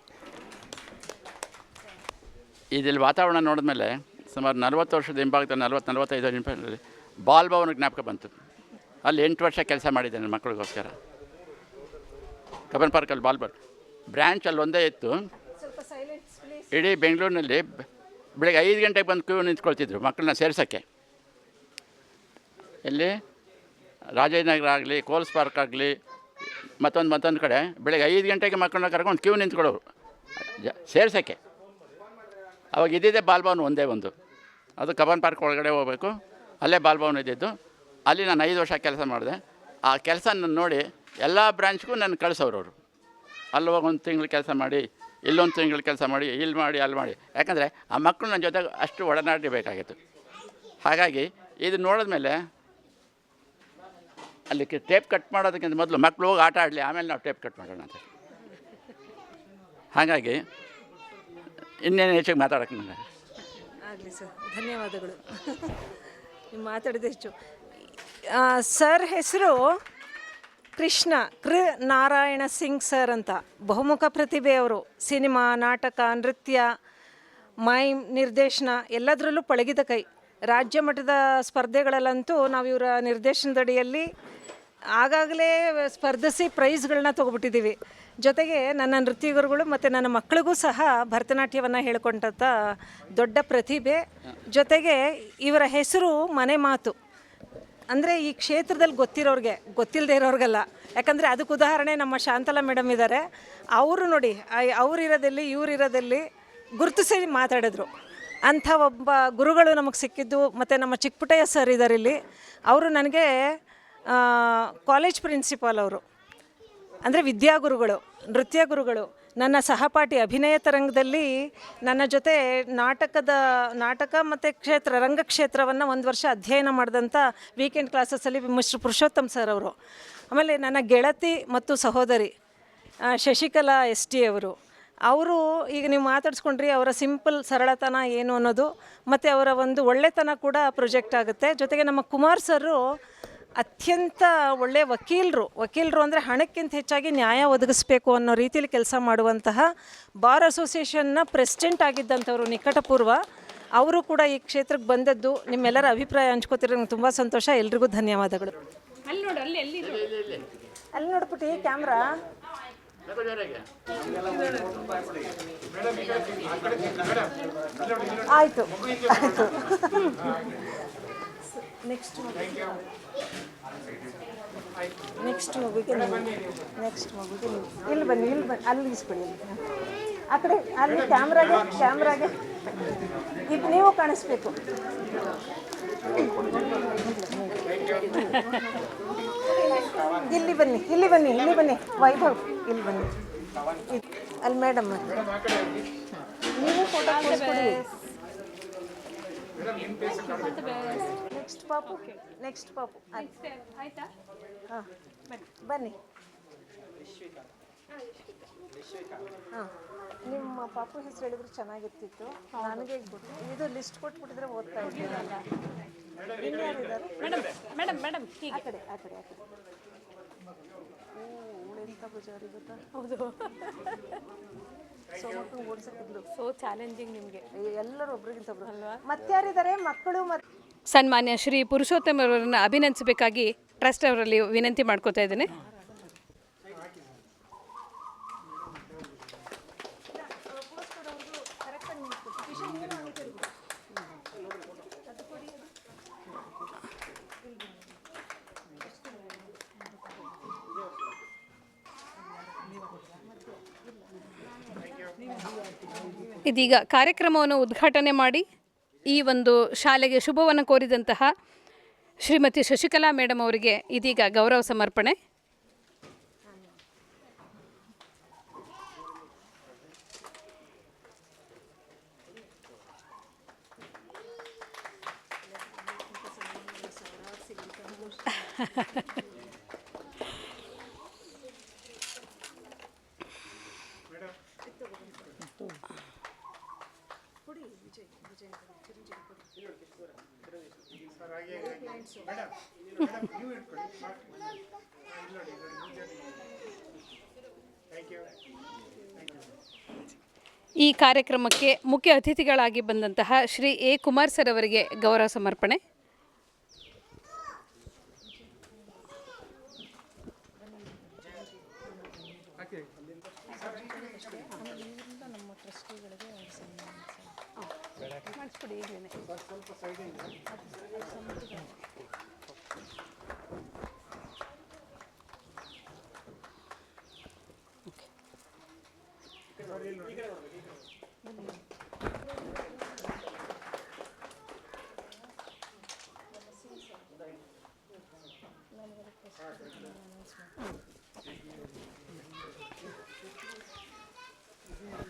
Speaker 6: ಇದರಲ್ಲಿ ವಾತಾವರಣ ನೋಡಿದ್ಮೇಲೆ ಸುಮಾರು 40 ವರ್ಷದ ಹಿಂಭಾಗದಲ್ಲಿ 45 ನಿಮಿಷದಲ್ಲಿ ಬಾಲ್ ಭವನ ಜ್ಞಾಪಕ ಬಂತು. ಅಲ್ಲಿ 8 ವರ್ಷ ಕೆಲಸ ಮಾಡಿದ್ದೆ ನನ್ನ ಮಕ್ಕಳಿಗೋಸ್ಕರ. ಕಬ್ಬನ್ ಪಾರ್ಕಲ್ಲಿ ಬಾಲ್ ಬ್ರ್ಯಾಂಚ್ ಅಲ್ಲಿ ಒಂದೇ ಇತ್ತು. ಇಡೀ ಬೆಂಗಳೂರಿನಲ್ಲಿ ಬೆಳಗ್ಗೆ 5 ಗಂಟೆಗೆ ಬಂದು ಕ್ಯೂ ನಿಂತ್ಕೊಳ್ತಿದ್ರು ಮಕ್ಕಳನ್ನ ಸೇರ್ಸೋಕ್ಕೆ. ಎಲ್ಲಿ ರಾಜೇಂದ್ರನಗರ ಆಗಲಿ, ಕೋಲ್ಸ್ ಪಾರ್ಕ್ ಆಗಲಿ, ಮತ್ತೊಂದು ಕಡೆ ಬೆಳಗ್ಗೆ 5 ಗಂಟೆಗೆ ಮಕ್ಕಳನ್ನ ಕರ್ಕೊಂಡು ಕ್ಯೂ ನಿಂತ್ಕೊಳ್ಳೋರು ಸೇರ್ಸೋಕ್ಕೆ. ಅವಾಗ ಇದ್ದಿದ್ದೆ ಬಾಲ್ಭವನ ಒಂದೇ ಒಂದು, ಅದು ಕಬ್ಬನ್ ಪಾರ್ಕ್ ಒಳಗಡೆ ಹೋಗಬೇಕು, ಅಲ್ಲೇ ಬಾಲ್ಭವನ ಇದ್ದಿದ್ದು. ಅಲ್ಲಿ ನಾನು 5 ವರ್ಷ ಕೆಲಸ ಮಾಡಿದೆ. ಆ ಕೆಲಸ ನೋಡಿ ಎಲ್ಲ ಬ್ರಾಂಚ್ಗೂ ನನ್ನ ಕಳಿಸೋರು ಅವರು. ಅಲ್ಲಿ ಹೋಗಿ 1 ತಿಂಗಳು ಕೆಲಸ ಮಾಡಿ, ಇಲ್ಲೊಂದು ತಿಂಗಳು ಕೆಲಸ ಮಾಡಿ, ಇಲ್ಲಿ ಮಾಡಿ ಅಲ್ಲಿ ಮಾಡಿ. ಯಾಕಂದರೆ ಆ ಮಕ್ಕಳು ನನ್ನ ಜೊತೆ ಅಷ್ಟು ಒಡನಾಡಬೇಕಾಗಿತ್ತು. ಹಾಗಾಗಿ ಇದು ನೋಡಿದ್ಮೇಲೆ ಅಲ್ಲಿ ಟೇಪ್ ಕಟ್ ಮಾಡೋದಕ್ಕಿಂತ ಮೊದಲು ಮಕ್ಕಳು ಹೋಗಿ ಆಟ ಆಡಲಿ, ಆಮೇಲೆ ನಾವು ಟೇಪ್ ಕಟ್ ಮಾಡೋಣ ಅಂತ. ಹಾಗಾಗಿ ಇನ್ನೇನು ಹೆಚ್ಚಿಗೆ ಮಾತಾಡೋಕ್ಕೆ ನನಗೆ
Speaker 1: ಆಗಲಿ ಸರ್, ಧನ್ಯವಾದಗಳು. ನೀವು ಮಾತಾಡಿದ ಹೆಚ್ಚು. ಸರ್ ಹೆಸರು ಕೃ ನಾರಾಯಣ ಸಿಂಗ್ ಸರ್ ಅಂತ, ಬಹುಮುಖ ಪ್ರತಿಭೆಯವರು. ಸಿನಿಮಾ, ನಾಟಕ, ನೃತ್ಯ, ಮೈಮ್, ನಿರ್ದೇಶನ ಎಲ್ಲದರಲ್ಲೂ ಪಳಗಿದ ಕೈ. ರಾಜ್ಯ ಮಟ್ಟದ ಸ್ಪರ್ಧೆಗಳಲ್ಲಂತೂ ನಾವು ಇವರ ನಿರ್ದೇಶನದಡಿಯಲ್ಲಿ ಆಗಾಗಲೇ ಸ್ಪರ್ಧಿಸಿ ಪ್ರೈಸ್ಗಳನ್ನ ತೊಗೊಬಿಟ್ಟಿದ್ದೀವಿ. ಜೊತೆಗೆ ನನ್ನ ನೃತ್ಯ ಗುರುಗಳು ಮತ್ತು ನನ್ನ ಮಕ್ಕಳಿಗೂ ಸಹ ಭರತನಾಟ್ಯವನ್ನು ಹೇಳ್ಕೊಂಡಂಥ ದೊಡ್ಡ ಪ್ರತಿಭೆ. ಜೊತೆಗೆ ಇವರ ಹೆಸರು ಮನೆ ಮಾತು. ಅಂದರೆ ಈ ಕ್ಷೇತ್ರದಲ್ಲಿ ಗೊತ್ತಿರೋರಿಗೆ, ಗೊತ್ತಿಲ್ಲದೆ ಇರೋರಿಗಲ್ಲ. ಯಾಕಂದರೆ ಅದಕ್ಕೆ ಉದಾಹರಣೆ ನಮ್ಮ ಶಾಂತಲಾ ಮೇಡಮ್ ಇದ್ದಾರೆ. ಅವರು ನೋಡಿ, ಅವರಿರೋದಲ್ಲಿ ಇವರಿರೋದಲ್ಲಿ ಗುರುತಿಸಿ ಮಾತಾಡಿದ್ರು. ಅಂಥ ಒಬ್ಬ ಗುರುಗಳು ನಮಗೆ ಸಿಕ್ಕಿದ್ದು. ಮತ್ತು ನಮ್ಮ ಚಿಕ್ಕಪುಟ್ಟಯ್ಯ ಸರ್ ಇದ್ದಾರೆ ಇಲ್ಲಿ. ಅವರು ನನಗೆ ಕಾಲೇಜ್ ಪ್ರಿನ್ಸಿಪಾಲ್. ಅವರು ಅಂದರೆ ವಿದ್ಯಾಗುರುಗಳು, ನೃತ್ಯ ಗುರುಗಳು. ನನ್ನ ಸಹಪಾಠಿ ಅಭಿನಯ ತರಂಗದಲ್ಲಿ ನನ್ನ ಜೊತೆ ನಾಟಕ ಮತ್ತು ರಂಗಕ್ಷೇತ್ರವನ್ನು 1 ವರ್ಷ ಅಧ್ಯಯನ ಮಾಡಿದಂಥ ವೀಕೆಂಡ್ ಕ್ಲಾಸಸ್ಸಲ್ಲಿ ಮಿಸ್ಟರ್ ಪುರುಷೋತ್ತಮ್ ಸರ್ ಅವರು. ಆಮೇಲೆ ನನ್ನ ಗೆಳತಿ ಮತ್ತು ಸಹೋದರಿ ಶಶಿಕಲಾ ST ಅವರು ಈಗ ನೀವು ಮಾತಾಡಿಸ್ಕೊಂಡ್ರಿ. ಅವರ ಸಿಂಪಲ್ ಸರಳತನ ಏನು ಅನ್ನೋದು ಮತ್ತು ಅವರ ಒಂದು ಒಳ್ಳೆತನ ಕೂಡ ಪ್ರೊಜೆಕ್ಟ್ ಆಗುತ್ತೆ. ಜೊತೆಗೆ ನಮ್ಮ ಕುಮಾರ್ ಸರು ಅತ್ಯಂತ ಒಳ್ಳೆಯ ವಕೀಲರು ಅಂದರೆ ಹಣಕ್ಕಿಂತ ಹೆಚ್ಚಾಗಿ ನ್ಯಾಯ ಒದಗಿಸ್ಬೇಕು ಅನ್ನೋ ರೀತಿಯಲ್ಲಿ ಕೆಲಸ ಮಾಡುವಂತಹ ಬಾರ್ ಅಸೋಸಿಯೇಷನ್ನ ಪ್ರೆಸಿಡೆಂಟ್ ಆಗಿದ್ದಂಥವರು ನಿಕಟಪೂರ್ವ. ಅವರು ಕೂಡ ಈ ಕ್ಷೇತ್ರಕ್ಕೆ ಬಂದದ್ದು. ನಿಮ್ಮೆಲ್ಲರ ಅಭಿಪ್ರಾಯ ಹಂಚ್ಕೋತಿರೋ ನಂಗೆ ತುಂಬ ಸಂತೋಷ. ಎಲ್ರಿಗೂ ಧನ್ಯವಾದಗಳು. ಅಲ್ಲಿ ನೋಡ್ಬಿಟ್ಟು ಕ್ಯಾಮ್ರಾ ಆಯಿತು. ನೆಕ್ಸ್ಟ್ ಮಗುಗೆ ಇಲ್ಲಿ ಬನ್ನಿ ಅಲ್ಲಿ ಇಸ್ಕೊಳ್ಳಿ. ಆ ಕಡೆ ಅಲ್ಲಿ ಕ್ಯಾಮ್ರಾಗೆ ಈಗ ನೀವು ಕಾಣಿಸ್ಬೇಕು. ಇಲ್ಲಿ ಬನ್ನಿ ವೈಭವ್, ಇಲ್ಲಿ ಬನ್ನಿ. ಅಲ್ಲಿ ಮೇಡಮ್ ನೀವು ಫೋಟೋ ಕೊಡಿಸ್ಕೊಡಿ. ನೆಕ್ಸ್ಟ್ ಪಾಪು ಆಯ್ತಾ? ಹಾಂ ಬನ್ನಿ. ಹಾಂ, ನಿಮ್ಮ ಪಾಪು ಹೆಸರು ಹೇಳಿದ್ರು ಚೆನ್ನಾಗಿರ್ತಿತ್ತು. ನನಗೆ ಇದು ಲಿಸ್ಟ್ ಕೊಟ್ಬಿಟ್ಟಿದ್ರೆ ಓದ್ತಾ ಇದ್ದೀರಲ್ಲ. ಇನ್ಯಾರಿದ್ದಾರೆ? ಆ ಕಡೆ
Speaker 2: ಹೌದು, ಸೊ ಚಾಲೆಂಜಿಂಗ್ ನಿಮಗೆ.
Speaker 1: ಎಲ್ಲರೂ ಒಬ್ರಿಗಿಂತ ಒಬ್ರು ಅಲ್ವಾ? ಮತ್ತಾರಿದ್ದಾರೆ ಮಕ್ಕಳು?
Speaker 2: ಸನ್ಮಾನ್ಯ ಶ್ರೀ ಪುರುಷೋತ್ತಮ ಅವರನ್ನು ಅಭಿನಂದಿಸಬೇಕಾಗಿ ಟ್ರಸ್ಟ್ ಅವರಲ್ಲಿ ವಿನಂತಿ ಮಾಡ್ಕೋತಾ ಇದ್ದೇನೆ. ಇದೀಗ ಕಾರ್ಯಕ್ರಮವನ್ನು ಉದ್ಘಾಟನೆ ಮಾಡಿ ಈ ಒಂದು ಶಾಲೆಗೆ ಶುಭವನ್ನು ಕೋರಿದಂತಹ ಶ್ರೀಮತಿ ಶಶಿಕಲಾ ಮೇಡಮ್ ಅವರಿಗೆ ಇದೀಗ ಗೌರವ ಸಮರ್ಪಣೆ. ಈ ಕಾರ್ಯಕ್ರಮಕ್ಕೆ ಮುಖ್ಯ ಅತಿಥಿಗಳಾಗಿ ಬಂದಂತಹ ಶ್ರೀ ಎ ಕುಮಾರ್ ಸರ್ ಅವರಿಗೆ ಗೌರವ ಸಮರ್ಪಣೆ.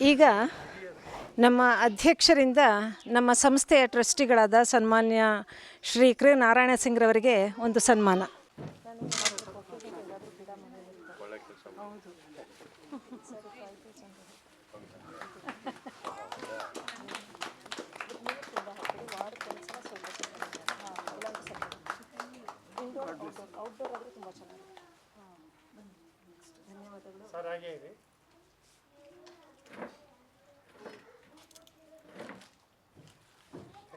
Speaker 1: ಈಗ ನಮ್ಮ ಅಧ್ಯಕ್ಷರಿಂದ ನಮ್ಮ ಸಂಸ್ಥೆಯ ಟ್ರಸ್ಟಿಗಳಾದ ಸನ್ಮಾನ್ಯ ಶ್ರೀ ಕೃ ನಾರಾಯಣ ಸಿಂಗ್ರವರಿಗೆ ಒಂದು ಸನ್ಮಾನ.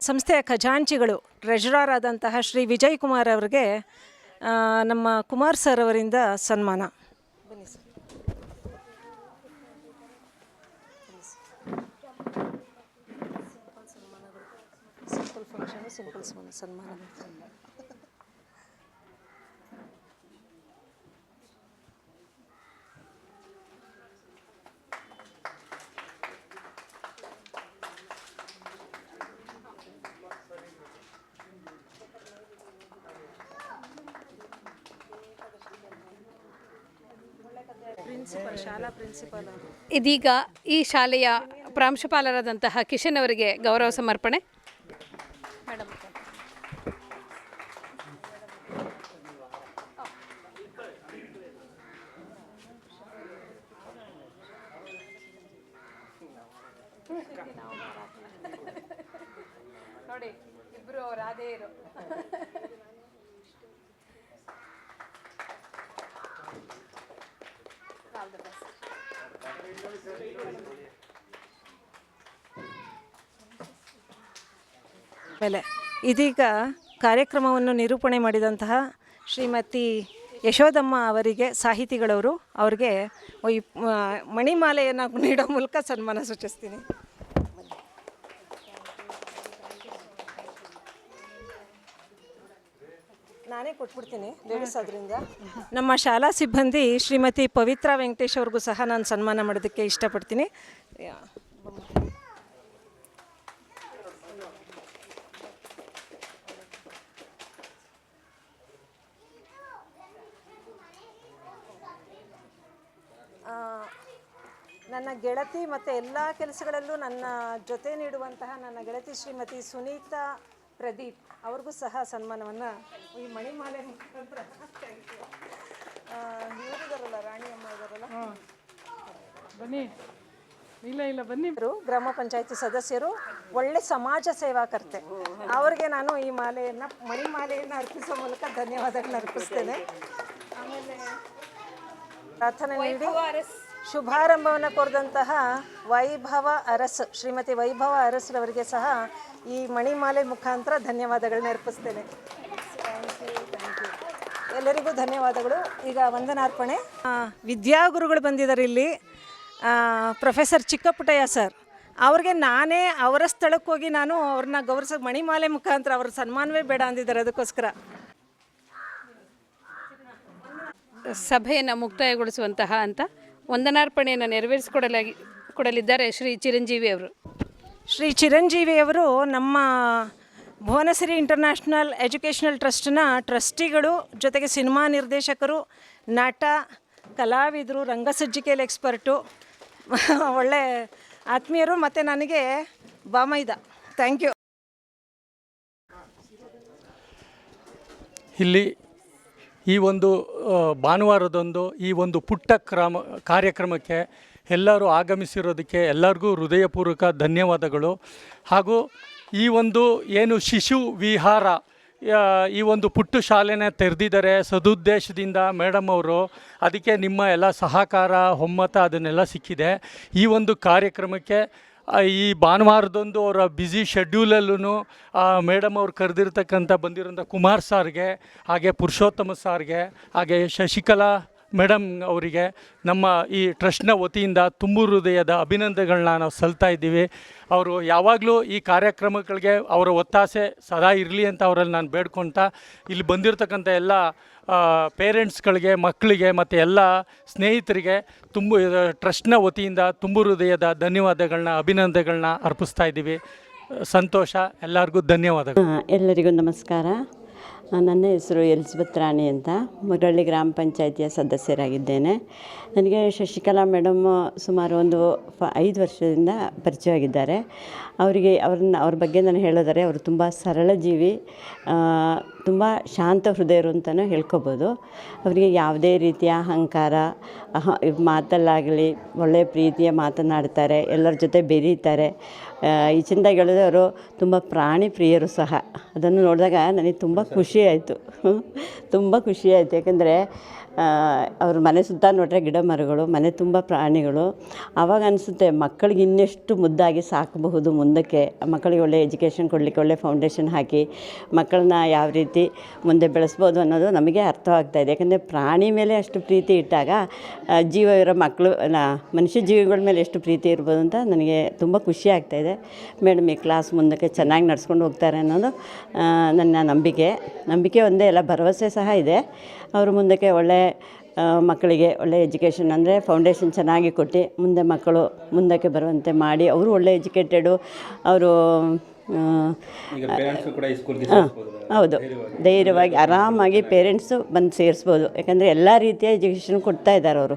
Speaker 1: ಸಂಸ್ಥೆಯ ಖಜಾಂಚಿಗಳು ಟ್ರೆಜರರ್ ಆದಂತಹ ಶ್ರೀ ವಿಜಯ್ ಕುಮಾರ್ ಅವರಿಗೆ ನಮ್ಮ ಕುಮಾರ್ ಸರ್ ಅವರಿಂದ ಸನ್ಮಾನ. ಬನ್ನಿ ಸರ್. ಸಿಂಪಲ್ ಫಂಕ್ಷನ್, ಸಿಂಪಲ್ ಸನ್ಮಾನ. ಶಾಲಾ ಪ್ರಿನ್ಸಿಪಾಲ್
Speaker 2: ಇದೀಗ ಈ ಶಾಲೆಯ ಪ್ರಾಂಶುಪಾಲರಾದಂತಹ ಕಿಶನ್ ಅವರಿಗೆ ಗೌರವ ಸಮರ್ಪಣೆ. ಮೇಡಮ್, ನೋಡಿ ಇಬ್ಬರು ರಾಧೆಯರು.
Speaker 1: ಮೇಲೆ ಇದೀಗ ಕಾರ್ಯಕ್ರಮವನ್ನು ನಿರೂಪಣೆ ಮಾಡಿದಂತಹ ಶ್ರೀಮತಿ ಯಶೋದಮ್ಮ ಅವರಿಗೆ ಸಾಹಿತಿಗಳವರು ಅವರಿಗೆ ಮಣಿಮಾಲೆಯನ್ನು ನೀಡೋ ಮೂಲಕ ಸನ್ಮಾನ ಸೂಚಿಸ್ತೀನಿ. ನಾನೇ ಕೊಟ್ಬಿಡ್ತೀನಿ ಲೇಡೀಸ್ ಅದರಿಂದ. ನಮ್ಮ ಶಾಲಾ ಸಿಬ್ಬಂದಿ ಶ್ರೀಮತಿ ಪವಿತ್ರ ವೆಂಕಟೇಶ್ ಅವ್ರಿಗೂ ಸಹ ನಾನು ಸನ್ಮಾನ ಮಾಡೋದಕ್ಕೆ ಇಷ್ಟಪಡ್ತೀನಿ. ನನ್ನ ಗೆಳತಿ ಮತ್ತು ಎಲ್ಲ ಕೆಲಸಗಳಲ್ಲೂ ನನ್ನ ಜೊತೆ ನೀಡುವಂತಹ ನನ್ನ ಗೆಳತಿ ಶ್ರೀಮತಿ ಸುನೀತಾ ಪ್ರದೀಪ್ ಅವ್ರಿಗೂ ಸಹ ಸನ್ಮಾನವನ್ನು ಈ ಮಣಿಮಾಲೆ ಮುಖಾಂತರ ಇವರಿದಾರಲ್ಲ, ರಾಣಿಯಮ್ಮ ಇದಾರಲ್ಲ,
Speaker 3: ಬನ್ನಿ. ಇಲ್ಲ ಬನ್ನಿ.
Speaker 1: ಗ್ರಾಮ ಪಂಚಾಯತಿ ಸದಸ್ಯರು, ಒಳ್ಳೆ ಸಮಾಜ ಸೇವಾಕರ್ತೆ, ಅವ್ರಿಗೆ ನಾನು ಈ ಮಾಲೆಯನ್ನು ಮಣಿಮಾಲೆಯನ್ನು ಅರ್ಪಿಸೋ ಮೂಲಕ ಧನ್ಯವಾದಗಳನ್ನ ಅರ್ಪಿಸ್ತೇನೆ. ಆಮೇಲೆ ಪ್ರಾರ್ಥನೆ ನೀಡಿ ಶುಭಾರಂಭವನ್ನು ಕೋರಿದಂತಹ ವೈಭವ ಅರಸ್, ಶ್ರೀಮತಿ ವೈಭವ ಅರಸ್ರವರಿಗೆ ಸಹ ಈ ಮಣಿಮಾಲೆ ಮುಖಾಂತರ ಧನ್ಯವಾದಗಳನ್ನ ಅರ್ಪಿಸ್ತೇನೆ. ಎಲ್ಲರಿಗೂ ಧನ್ಯವಾದಗಳು. ಈಗ ವಂದನಾರ್ಪಣೆ. ವಿದ್ಯಾಗುರುಗಳು ಬಂದಿದ್ದಾರೆ ಇಲ್ಲಿ, ಪ್ರೊಫೆಸರ್ ಚಿಕ್ಕಪುಟ್ಟಯ್ಯ ಸರ್. ಅವ್ರಿಗೆ ನಾನೇ ಅವರ ಸ್ಥಳಕ್ಕೆ ಹೋಗಿ ನಾನು ಅವ್ರನ್ನ ಗೌರವಿಸೋ ಮಣಿಮಾಲೆ ಮುಖಾಂತರ ಅವ್ರ ಸನ್ಮಾನವೇ ಬೇಡ ಅಂದಿದ್ದಾರೆ. ಅದಕ್ಕೋಸ್ಕರ
Speaker 2: ಸಭೆಯನ್ನು ಮುಕ್ತಾಯಗೊಳಿಸುವಂತಹ ಅಂತ ವಂದನಾರ್ಪಣೆಯನ್ನು ಕೊಡಲಿದ್ದಾರೆ ಶ್ರೀ ಚಿರಂಜೀವಿ ಅವರು.
Speaker 1: ಶ್ರೀ ಚಿರಂಜೀವಿಯವರು ನಮ್ಮ ಭುವನಸಿರಿ ಇಂಟರ್ನ್ಯಾಷನಲ್ ಎಜುಕೇಷನಲ್ ಟ್ರಸ್ಟ್ನ ಟ್ರಸ್ಟಿಗಳು, ಜೊತೆಗೆ ಸಿನಿಮಾ ನಿರ್ದೇಶಕರು, ನಟ, ಕಲಾವಿದರು, ರಂಗಸಜ್ಜಿಕೆಯಲ್ಲಿ ಎಕ್ಸ್ಪರ್ಟು, ಒಳ್ಳೆ ಆತ್ಮೀಯರು ಮತ್ತು ನನಗೆ ಬಾಮೈದ. Thank you.
Speaker 7: ಇಲ್ಲಿ ಈ ಒಂದು ಭಾನುವಾರದಂದು ಈ ಒಂದು ಪುಟ್ಟ ಕಾರ್ಯಕ್ರಮಕ್ಕೆ ಎಲ್ಲರೂ ಆಗಮಿಸಿರೋದಕ್ಕೆ ಎಲ್ಲರಿಗೂ ಹೃದಯಪೂರ್ವಕ ಧನ್ಯವಾದಗಳು. ಹಾಗೂ ಈ ಒಂದು ಏನು ಶಿಶು ವಿಹಾರ ಈ ಒಂದು ಪುಟ್ಟ ಶಾಲೆನ ತೆರೆದಿದ್ದಾರೆ ಸದುದ್ದೇಶದಿಂದ ಮೇಡಮ್ ಅವರು. ಅದಕ್ಕೆ ನಿಮ್ಮ ಎಲ್ಲ ಸಹಕಾರ, ಒಮ್ಮತ ಅದನ್ನೆಲ್ಲ ಸಿಕ್ಕಿದೆ. ಈ ಒಂದು ಕಾರ್ಯಕ್ರಮಕ್ಕೆ ಈ ಭಾನುವಾರದಂದು ಅವರ ಬ್ಯುಸಿ ಶೆಡ್ಯೂಲಲ್ಲೂ ಮೇಡಮ್ ಅವ್ರು ಕರೆದಿರ್ತಕ್ಕಂಥ ಬಂದಿರೋಂಥ ಕುಮಾರ್ ಸಾರ್ಗೆ, ಹಾಗೆ ಪುರುಷೋತ್ತಮ ಸಾರ್ಗೆ, ಹಾಗೆ ಶಶಿಕಲಾ ಮೇಡಮ್ ಅವರಿಗೆ ನಮ್ಮ ಈ ಟ್ರಸ್ಟ್ನ ವತಿಯಿಂದ ತುಂಬು ಹೃದಯದ ಅಭಿನಂದನೆಗಳನ್ನ ನಾವು ಸಲ್ತಾ ಇದ್ದೀವಿ. ಅವರು ಯಾವಾಗಲೂ ಈ ಕಾರ್ಯಕ್ರಮಗಳಿಗೆ ಅವರ ಒತ್ತಾಸೆ ಸದಾ ಇರಲಿ ಅಂತ ಅವರಲ್ಲಿ ನಾನು ಬೇಡ್ಕೊಳ್ತಾ, ಇಲ್ಲಿ ಬಂದಿರತಕ್ಕಂಥ ಎಲ್ಲ ಪೇರೆಂಟ್ಸ್ಗಳಿಗೆ, ಮಕ್ಕಳಿಗೆ ಮತ್ತು ಎಲ್ಲ ಸ್ನೇಹಿತರಿಗೆ ಟ್ರಸ್ಟ್ನ ವತಿಯಿಂದ ತುಂಬು ಹೃದಯದ ಧನ್ಯವಾದಗಳನ್ನ, ಅಭಿನಂದನೆಗಳನ್ನ ಅರ್ಪಿಸ್ತಾ ಇದ್ದೀವಿ. ಸಂತೋಷ. ಎಲ್ಲರಿಗೂ ಧನ್ಯವಾದಗಳು.
Speaker 8: ಎಲ್ಲರಿಗೂ ನಮಸ್ಕಾರ. ನನ್ನ ಹೆಸರು ಎಲಿಜಬೆತ್ ರಾಣಿ ಅಂತ, ಮುರಳ್ಳಿ ಗ್ರಾಮ ಪಂಚಾಯಿತಿಯ ಸದಸ್ಯರಾಗಿದ್ದೇನೆ. ನನಗೆ ಶಶಿಕಲಾ ಮೇಡಮ್ ಸುಮಾರು ಒಂದು 5 ವರ್ಷದಿಂದ ಪರಿಚಯವಾಗಿದ್ದಾರೆ. ಅವ್ರ ಬಗ್ಗೆ ನಾನು ಹೇಳೋದಾರೆ, ಅವರು ತುಂಬ ಸರಳ ಜೀವಿ, ತುಂಬ ಶಾಂತ ಹೃದಯರು ಅಂತಲೂ ಹೇಳ್ಕೊಬೋದು. ಅವರಿಗೆ ಯಾವುದೇ ರೀತಿಯ ಅಹಂಕಾರ ಮಾತಲ್ಲಾಗಲಿ ಒಳ್ಳೆಯ ಪ್ರೀತಿಯ ಮಾತನಾಡ್ತಾರೆ, ಎಲ್ಲರ ಜೊತೆ ಬೆರೀತಾರೆ. ಈಚಿಂದಾಗಿ ಹೇಳಿದ್ರೆ ಅವರು ತುಂಬ ಪ್ರಾಣಿ ಪ್ರಿಯರು ಸಹ. ಅದನ್ನು ನೋಡಿದಾಗ ನನಗೆ ತುಂಬ ಖುಷಿಯಾಯಿತು, ತುಂಬ ಖುಷಿಯಾಯಿತು. ಯಾಕೆಂದರೆ ಅವ್ರ ಮನೆ ಸುತ್ತ ನೋಡಿದ್ರೆ ಗಿಡ ಮರಗಳು, ಮನೆ ತುಂಬ ಪ್ರಾಣಿಗಳು. ಆವಾಗ ಅನಿಸುತ್ತೆ ಮಕ್ಕಳಿಗೆ ಇನ್ನೆಷ್ಟು ಮುದ್ದಾಗಿ ಸಾಕಬಹುದು ಮುಂದಕ್ಕೆ. ಮಕ್ಕಳಿಗೆ ಒಳ್ಳೆ ಎಜುಕೇಷನ್ ಕೊಡಲಿಕ್ಕೆ ಒಳ್ಳೆ ಫೌಂಡೇಶನ್ ಹಾಕಿ ಮಕ್ಕಳನ್ನ ಯಾವ ರೀತಿ ಮುಂದೆ ಬೆಳೆಸ್ಬೋದು ಅನ್ನೋದು ನಮಗೆ ಅರ್ಥವಾಗ್ತಾಯಿದೆ. ಯಾಕೆಂದರೆ ಪ್ರಾಣಿ ಮೇಲೆ ಅಷ್ಟು ಪ್ರೀತಿ ಇಟ್ಟಾಗ ಜೀವ ಇರೋ ಮಕ್ಕಳು ಮನುಷ್ಯ ಜೀವಿಗಳ ಮೇಲೆ ಎಷ್ಟು ಪ್ರೀತಿ ಇರ್ಬೋದು ಅಂತ ನನಗೆ ತುಂಬ ಖುಷಿ ಆಗ್ತಾಯಿದೆ. ಮೇಡಮ್ ಈ ಕ್ಲಾಸ್ ಮುಂದಕ್ಕೆ ಚೆನ್ನಾಗಿ ನಡ್ಸ್ಕೊಂಡು ಹೋಗ್ತಾರೆ ಅನ್ನೋದು ನನ್ನ ನಂಬಿಕೆ ಒಂದೇ ಅಲ್ಲ, ಭರವಸೆ ಸಹ ಇದೆ. ಅವರು ಮುಂದಕ್ಕೆ ಒಳ್ಳೆ ಮಕ್ಕಳಿಗೆ ಒಳ್ಳೆ ಎಜುಕೇಷನ್ ಅಂದರೆ ಫೌಂಡೇಶನ್ ಚೆನ್ನಾಗಿ ಕೊಟ್ಟು ಮಕ್ಕಳು ಮುಂದಕ್ಕೆ ಬರುವಂತೆ ಮಾಡಿ, ಅವರು ಒಳ್ಳೆ ಎಜುಕೇಟೆಡು, ಅವರು ಹೌದು ಧೈರ್ಯವಾಗಿ ಆರಾಮಾಗಿ ಪೇರೆಂಟ್ಸು ಬಂದು ಸೇರಿಸ್ಬೋದು. ಯಾಕಂದರೆ ಎಲ್ಲ ರೀತಿಯ ಎಜುಕೇಷನ್ ಕೊಡ್ತಾ ಇದ್ದಾರೆ ಅವರು.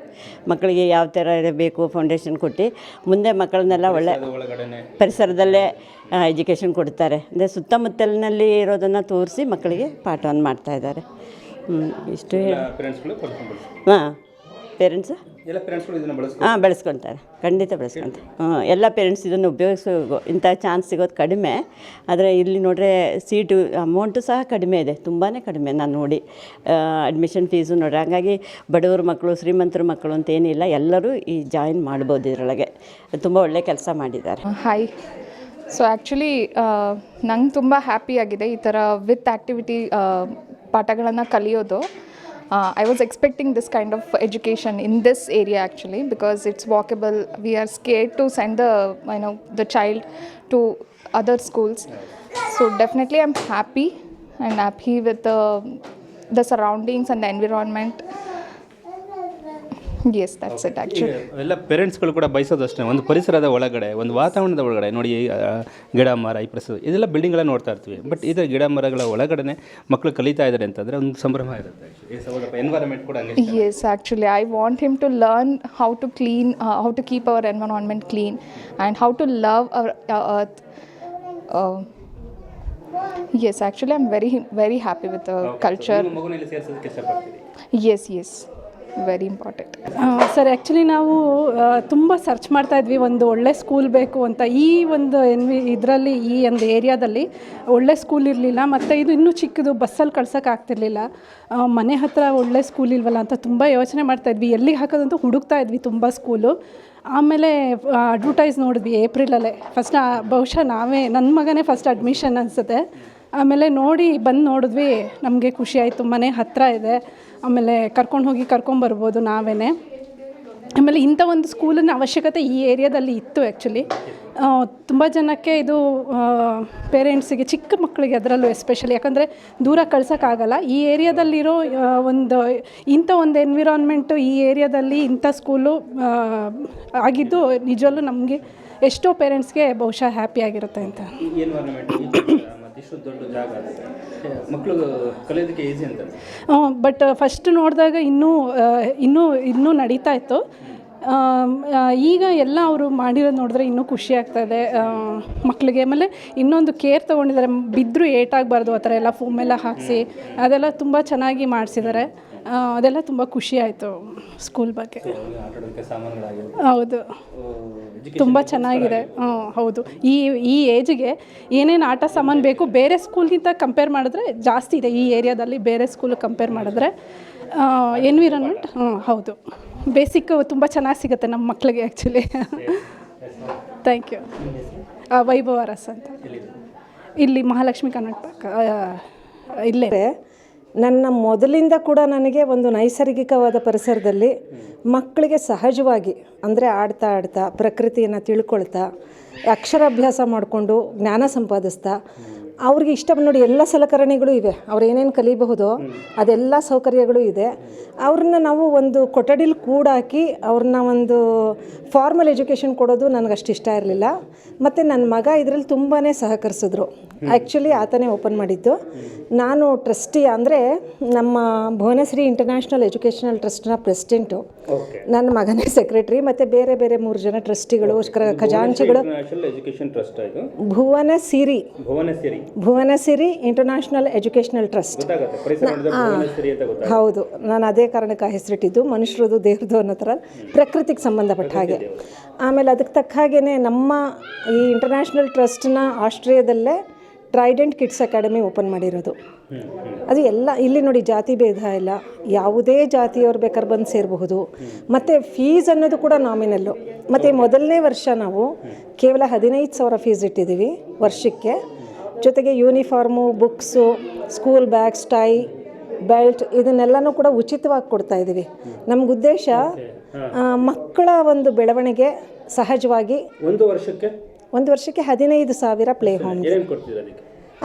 Speaker 8: ಮಕ್ಕಳಿಗೆ ಯಾವ ಥರ ಇರಬೇಕು ಫೌಂಡೇಶನ್ ಕೊಟ್ಟು ಮುಂದೆ ಮಕ್ಕಳನ್ನೆಲ್ಲ ಒಳ್ಳೆ ಪರಿಸರದಲ್ಲೇ ಎಜುಕೇಷನ್ ಕೊಡ್ತಾರೆ. ಅಂದರೆ ಸುತ್ತಮುತ್ತಲಿನಲ್ಲಿ ಇರೋದನ್ನು ತೋರಿಸಿ ಮಕ್ಕಳಿಗೆ ಪಾಠವನ್ನು ಮಾಡ್ತಾಯಿದ್ದಾರೆ. ಇಷ್ಟು ಹೇಳಿ ಹಾಂ ಪೇರೆಂಟ್ಸು ಬೆಳೆಸ್ಕೊತಾರೆ, ಖಂಡಿತ ಬೆಳೆಸ್ಕೊತಾರೆ. ಎಲ್ಲ ಪೇರೆಂಟ್ಸ್ ಇದನ್ನು ಉಪಯೋಗಿಸೋ ಇಂಥ ಚಾನ್ಸ್ ಸಿಗೋದು ಕಡಿಮೆ. ಆದರೆ ಇಲ್ಲಿ ನೋಡಿದ್ರೆ ಸೀಟು ಅಮೌಂಟು ಸಹ ಕಡಿಮೆ ಇದೆ, ತುಂಬಾ ಕಡಿಮೆ ನಾನು ನೋಡಿ. ಅಡ್ಮಿಷನ್ ಫೀಸು ನೋಡ್ರಿ, ಹಾಗಾಗಿ ಬಡವ್ರ ಮಕ್ಕಳು ಶ್ರೀಮಂತರ ಮಕ್ಕಳು ಅಂತ ಏನಿಲ್ಲ, ಎಲ್ಲರೂ ಈ ಜಾಯಿನ್ ಮಾಡ್ಬೋದು ಇದರೊಳಗೆ. ತುಂಬ ಒಳ್ಳೆ ಕೆಲಸ ಮಾಡಿದ್ದಾರೆ.
Speaker 9: ಹಾಯ್. ಸೊ ಆ್ಯಕ್ಚುಲಿ ನಂಗೆ ತುಂಬ ಹ್ಯಾಪಿಯಾಗಿದೆ ಈ ಥರ ವಿತ್ ಆ್ಯಕ್ಟಿವಿಟಿ ಪಾಠಗಳನ್ನು ಕಲಿಯೋದು. I was expecting this kind of education in this area actually, because it's walkable. We are scared to send the child to other schools. So definitely I'm happy with the surroundings and the environment. Yes, that's it actually.
Speaker 10: ಎಲ್ಲ ಪೇರೆಂಟ್ಸ್ಗಳು ಕೂಡ ಬಯಸೋದಷ್ಟೇ, ಒಂದು ಪರಿಸರದ ಒಳಗಡೆ, ಒಂದು ವಾತಾವರಣದ ಒಳಗಡೆ ನೋಡಿ, ಗಿಡ ಮರ ಈ ಪರಿಸರ ಇದೆಲ್ಲ ಬಿಲ್ಡಿಂಗ್ಗಳನ್ನ ನೋಡ್ತಾ ಇರ್ತೀವಿ. ಬಟ್ ಇದು ಗಿಡ ಮರಗಳ ಒಳಗಡೆ ಮಕ್ಕಳು ಕಲಿತಾ ಇದ್ದಾರೆ ಅಂತಂದರೆ ಒಂದು ಸಂಭ್ರಮ ಇರುತ್ತೆ. ಎನ್ವೈರನ್ಮೆಂಟ್ ಕೂಡ
Speaker 9: Yes, actually I want him to learn how to clean, how to keep our environment clean and how to love our earth. Yes, actually I'm very happy with the culture.
Speaker 10: ಮಗುನಲ್ಲಿ ಸೇರಿಸೋದಕ್ಕೆ ಇಷ್ಟಪಡ್ತೀವಿ.
Speaker 9: Yes. Very important.
Speaker 2: Sir actually ನಾವು ತುಂಬ search ಮಾಡ್ತಾ ಇದ್ವಿ, ಒಂದು ಒಳ್ಳೆ school ಬೇಕು ಅಂತ. ಈ ಒಂದು ಇದರಲ್ಲಿ ಈ ಒಂದು ಏರಿಯಾದಲ್ಲಿ ಒಳ್ಳೆ ಸ್ಕೂಲ್ ಇರಲಿಲ್ಲ, ಮತ್ತು ಇದು ಇನ್ನೂ ಚಿಕ್ಕದು, ಬಸ್ಸಲ್ಲಿ ಕಳ್ಸೋಕ್ಕಾಗ್ತಿರ್ಲಿಲ್ಲ. ಮನೆ ಹತ್ರ ಒಳ್ಳೆ ಸ್ಕೂಲ್ ಇಲ್ವಲ್ಲ ಅಂತ ತುಂಬ ಯೋಚನೆ ಮಾಡ್ತಾಯಿದ್ವಿ, ಎಲ್ಲಿಗೆ ಹಾಕೋದಂತ ಹುಡುಕ್ತಾ ಇದ್ವಿ ತುಂಬ ಸ್ಕೂಲು. ಆಮೇಲೆ ಅಡ್ವರ್ಟೈಸ್ ನೋಡಿದ್ವಿ ಏಪ್ರಿಲಲ್ಲೇ. ಫಸ್ಟ್ ಬಹುಶಃ ನನ್ನ ಮಗನೇ ಫಸ್ಟ್ ಅಡ್ಮಿಷನ್ ಅನಿಸುತ್ತೆ. ಆಮೇಲೆ ಬಂದು ನೋಡಿದ್ವಿ, ನಮಗೆ ಖುಷಿ ಆಯಿತು. ಮನೆ ಹತ್ತಿರ ಇದೆ, ಆಮೇಲೆ ಕರ್ಕೊಂಬರ್ಬೋದು ನಾವೇ. ಆಮೇಲೆ ಇಂಥ ಒಂದು ಸ್ಕೂಲಿನ ಅವಶ್ಯಕತೆ ಈ ಏರಿಯಾದಲ್ಲಿ ಇತ್ತು ಆ್ಯಕ್ಚುಲಿ. ತುಂಬ ಜನಕ್ಕೆ ಇದು ಪೇರೆಂಟ್ಸಿಗೆ, ಚಿಕ್ಕ ಮಕ್ಕಳಿಗೆ ಅದರಲ್ಲೂ ಎಸ್ಪೆಷಲಿ, ಯಾಕಂದರೆ ದೂರ ಕಳ್ಸೋಕ್ಕಾಗಲ್ಲ. ಈ ಏರಿಯಾದಲ್ಲಿರೋ ಇಂಥ ಒಂದು ಎನ್ವಿರಾನ್ಮೆಂಟು, ಈ ಏರಿಯಾದಲ್ಲಿ ಇಂಥ ಸ್ಕೂಲು ಆಗಿದ್ದು ನಿಜವಲ್ಲೂ ನಮಗೆ ಎಷ್ಟೋ ಪೇರೆಂಟ್ಸ್ಗೆ ಬಹುಶಃ ಹ್ಯಾಪಿಯಾಗಿರುತ್ತೆ ಅಂತ.
Speaker 10: ಇಷ್ಟು ದೊಡ್ಡ ಜಾಗ ಮಕ್ಕಳು ಕಲಿಯೋದಕ್ಕೆ ಈಸಿ ಅಂತ.
Speaker 2: ಬಟ್ ಫಸ್ಟ್ ನೋಡಿದಾಗ ಇನ್ನೂ ನಡೀತಾ ಇತ್ತು. ಈಗ ಎಲ್ಲ ಅವರು ಮಾಡಿರೋದು ನೋಡಿದ್ರೆ ಇನ್ನೂ ಖುಷಿ ಆಗ್ತಾಯಿದೆ ಮಕ್ಕಳಿಗೆ. ಆಮೇಲೆ ಇನ್ನೊಂದು ಕೇರ್ ತೊಗೊಂಡಿದ್ದಾರೆ, ಬಿದ್ದರೂ ಏಟಾಗಬಾರ್ದು ಆ ಥರ ಎಲ್ಲ ಫೋಮ್ ಎಲ್ಲ ಹಾಕಿಸಿ ಅದೆಲ್ಲ ತುಂಬ ಚೆನ್ನಾಗಿ ಮಾಡಿಸಿದ್ದಾರೆ. ಅದೆಲ್ಲ ತುಂಬ ಖುಷಿ ಆಯಿತು ಸ್ಕೂಲ್ ಬಗ್ಗೆ. ಹೌದು, ತುಂಬ ಚೆನ್ನಾಗಿದೆ. ಹೌದು, ಈ ಏಜಿಗೆ ಏನೇನು ಆಟ ಸಾಮಾನು ಬೇಕು ಬೇರೆ ಸ್ಕೂಲ್ಗಿಂತ ಕಂಪೇರ್ ಮಾಡಿದ್ರೆ ಜಾಸ್ತಿ ಇದೆ ಈ ಏರಿಯಾದಲ್ಲಿ. ಬೇರೆ ಸ್ಕೂಲ್ ಕಂಪೇರ್ ಮಾಡಿದ್ರೆ ಎನ್ವಿರಾನ್ಮೆಂಟ್ ಹೌದು, ಬೇಸಿಕ್ ತುಂಬ ಚೆನ್ನಾಗಿ ಸಿಗುತ್ತೆ ನಮ್ಮ ಮಕ್ಕಳಿಗೆ ಆ್ಯಕ್ಚುಲಿ. Thank you. ವೈಭವ ಅರಸ್ ಅಂತ, ಇಲ್ಲಿ ಮಹಾಲಕ್ಷ್ಮಿ ಕನ್ನಡ ಪಾರ್ಕ್ ಇಲ್ಲೇ.
Speaker 1: ನನ್ನ ಮೊದಲಿಂದ ಕೂಡ ನನಗೆ ಒಂದು ನೈಸರ್ಗಿಕವಾದ ಪರಿಸರದಲ್ಲಿ ಮಕ್ಕಳಿಗೆ ಸಹಜವಾಗಿ, ಅಂದರೆ ಆಡ್ತಾ ಪ್ರಕೃತಿಯನ್ನು ತಿಳ್ಕೊಳ್ತಾ, ಅಕ್ಷರಾಭ್ಯಾಸ ಮಾಡಿಕೊಂಡು ಜ್ಞಾನ ಸಂಪಾದಿಸ್ತಾ, ಅವ್ರಿಗೆ ಇಷ್ಟ ನೋಡಿ ಎಲ್ಲ ಸಲಕರಣೆಗಳು ಇವೆ, ಅವ್ರು ಏನೇನು ಕಲಿಬಹುದೋ ಅದೆಲ್ಲ ಸೌಕರ್ಯಗಳು ಇದೆ. ಅವ್ರನ್ನ ನಾವು ಒಂದು ಕೊಠಡಿಲಿ ಕೂಡಾಕಿ ಅವ್ರನ್ನ ಒಂದು ಫಾರ್ಮಲ್ ಎಜುಕೇಷನ್ ಕೊಡೋದು ನನಗಷ್ಟು ಇಷ್ಟ ಇರಲಿಲ್ಲ. ಮತ್ತು ನನ್ನ ಮಗ ಇದರಲ್ಲಿ ತುಂಬಾ ಸಹಕರಿಸಿದ್ರು. ಆ್ಯಕ್ಚುಲಿ ಆತನೇ ಓಪನ್ ಮಾಡಿದ್ದು. ನಾನು ಟ್ರಸ್ಟಿ, ಅಂದರೆ ನಮ್ಮ ಭುವನಶ್ರೀ ಇಂಟರ್ನ್ಯಾಷನಲ್ ಎಜುಕೇಷನಲ್ ಟ್ರಸ್ಟ್ನ ಪ್ರೆಸಿಡೆಂಟು, ನನ್ನ ಮಗನೇ ಸೆಕ್ರೆಟ್ರಿ, ಮತ್ತು ಬೇರೆ 3 ಜನ ಟ್ರಸ್ಟಿಗಳು, ಖಜಾಂಚಿಗಳು. ಭುವನಸಿರಿ ಇಂಟರ್ನ್ಯಾಷನಲ್ ಎಜುಕೇಷನಲ್ ಟ್ರಸ್ಟ್. ಹೌದು, ನಾನು ಅದೇ ಕಾರಣಕ್ಕೆ ಹೆಸರಿಟ್ಟಿದ್ದು, ಮನುಷ್ಯರದು ದೇವ್ರದು ಅನ್ನೋ ಥರ, ಪ್ರಕೃತಿಗೆ ಸಂಬಂಧಪಟ್ಟ ಹಾಗೆ. ಆಮೇಲೆ ಅದಕ್ಕೆ ತಕ್ಕ ಹಾಗೇ ನಮ್ಮ ಈ ಇಂಟರ್ನ್ಯಾಷನಲ್ ಟ್ರಸ್ಟ್ನ ಆಸ್ಟ್ರಿಯಾದಲ್ಲೇ ಟ್ರೈಡೆಂಟ್ ಕಿಡ್ಸ್ ಅಕಾಡೆಮಿ ಓಪನ್ ಮಾಡಿರೋದು. ಅದು ಎಲ್ಲ ಇಲ್ಲಿ ನೋಡಿ, ಜಾತಿ ಭೇದ ಇಲ್ಲ, ಯಾವುದೇ ಜಾತಿಯವ್ರು ಬೇಕಾದ್ರೆ ಬಂದು ಸೇರಬಹುದು. ಮತ್ತು ಫೀಸ್ ಅನ್ನೋದು ಕೂಡ ನಾಮಿನಲ್ಲು. ಮತ್ತು ಮೊದಲನೇ ವರ್ಷ ನಾವು ಕೇವಲ 15,000 ಫೀಸ್ ಇಟ್ಟಿದ್ದೀವಿ ವರ್ಷಕ್ಕೆ. ಜೊತೆಗೆ uniform, books, school bags, tie, belt ಇದನ್ನೆಲ್ಲನೂ ಕೂಡ ಉಚಿತವಾಗಿ ಕೊಡ್ತಾ ಇದ್ದೀವಿ. ನಮ್ಗೆ ಉದ್ದೇಶ ಮಕ್ಕಳ ಒಂದು ಬೆಳವಣಿಗೆ ಸಹಜವಾಗಿ. ಒಂದು ವರ್ಷಕ್ಕೆ 15,000 ಪ್ಲೇ ಹೋಮ್,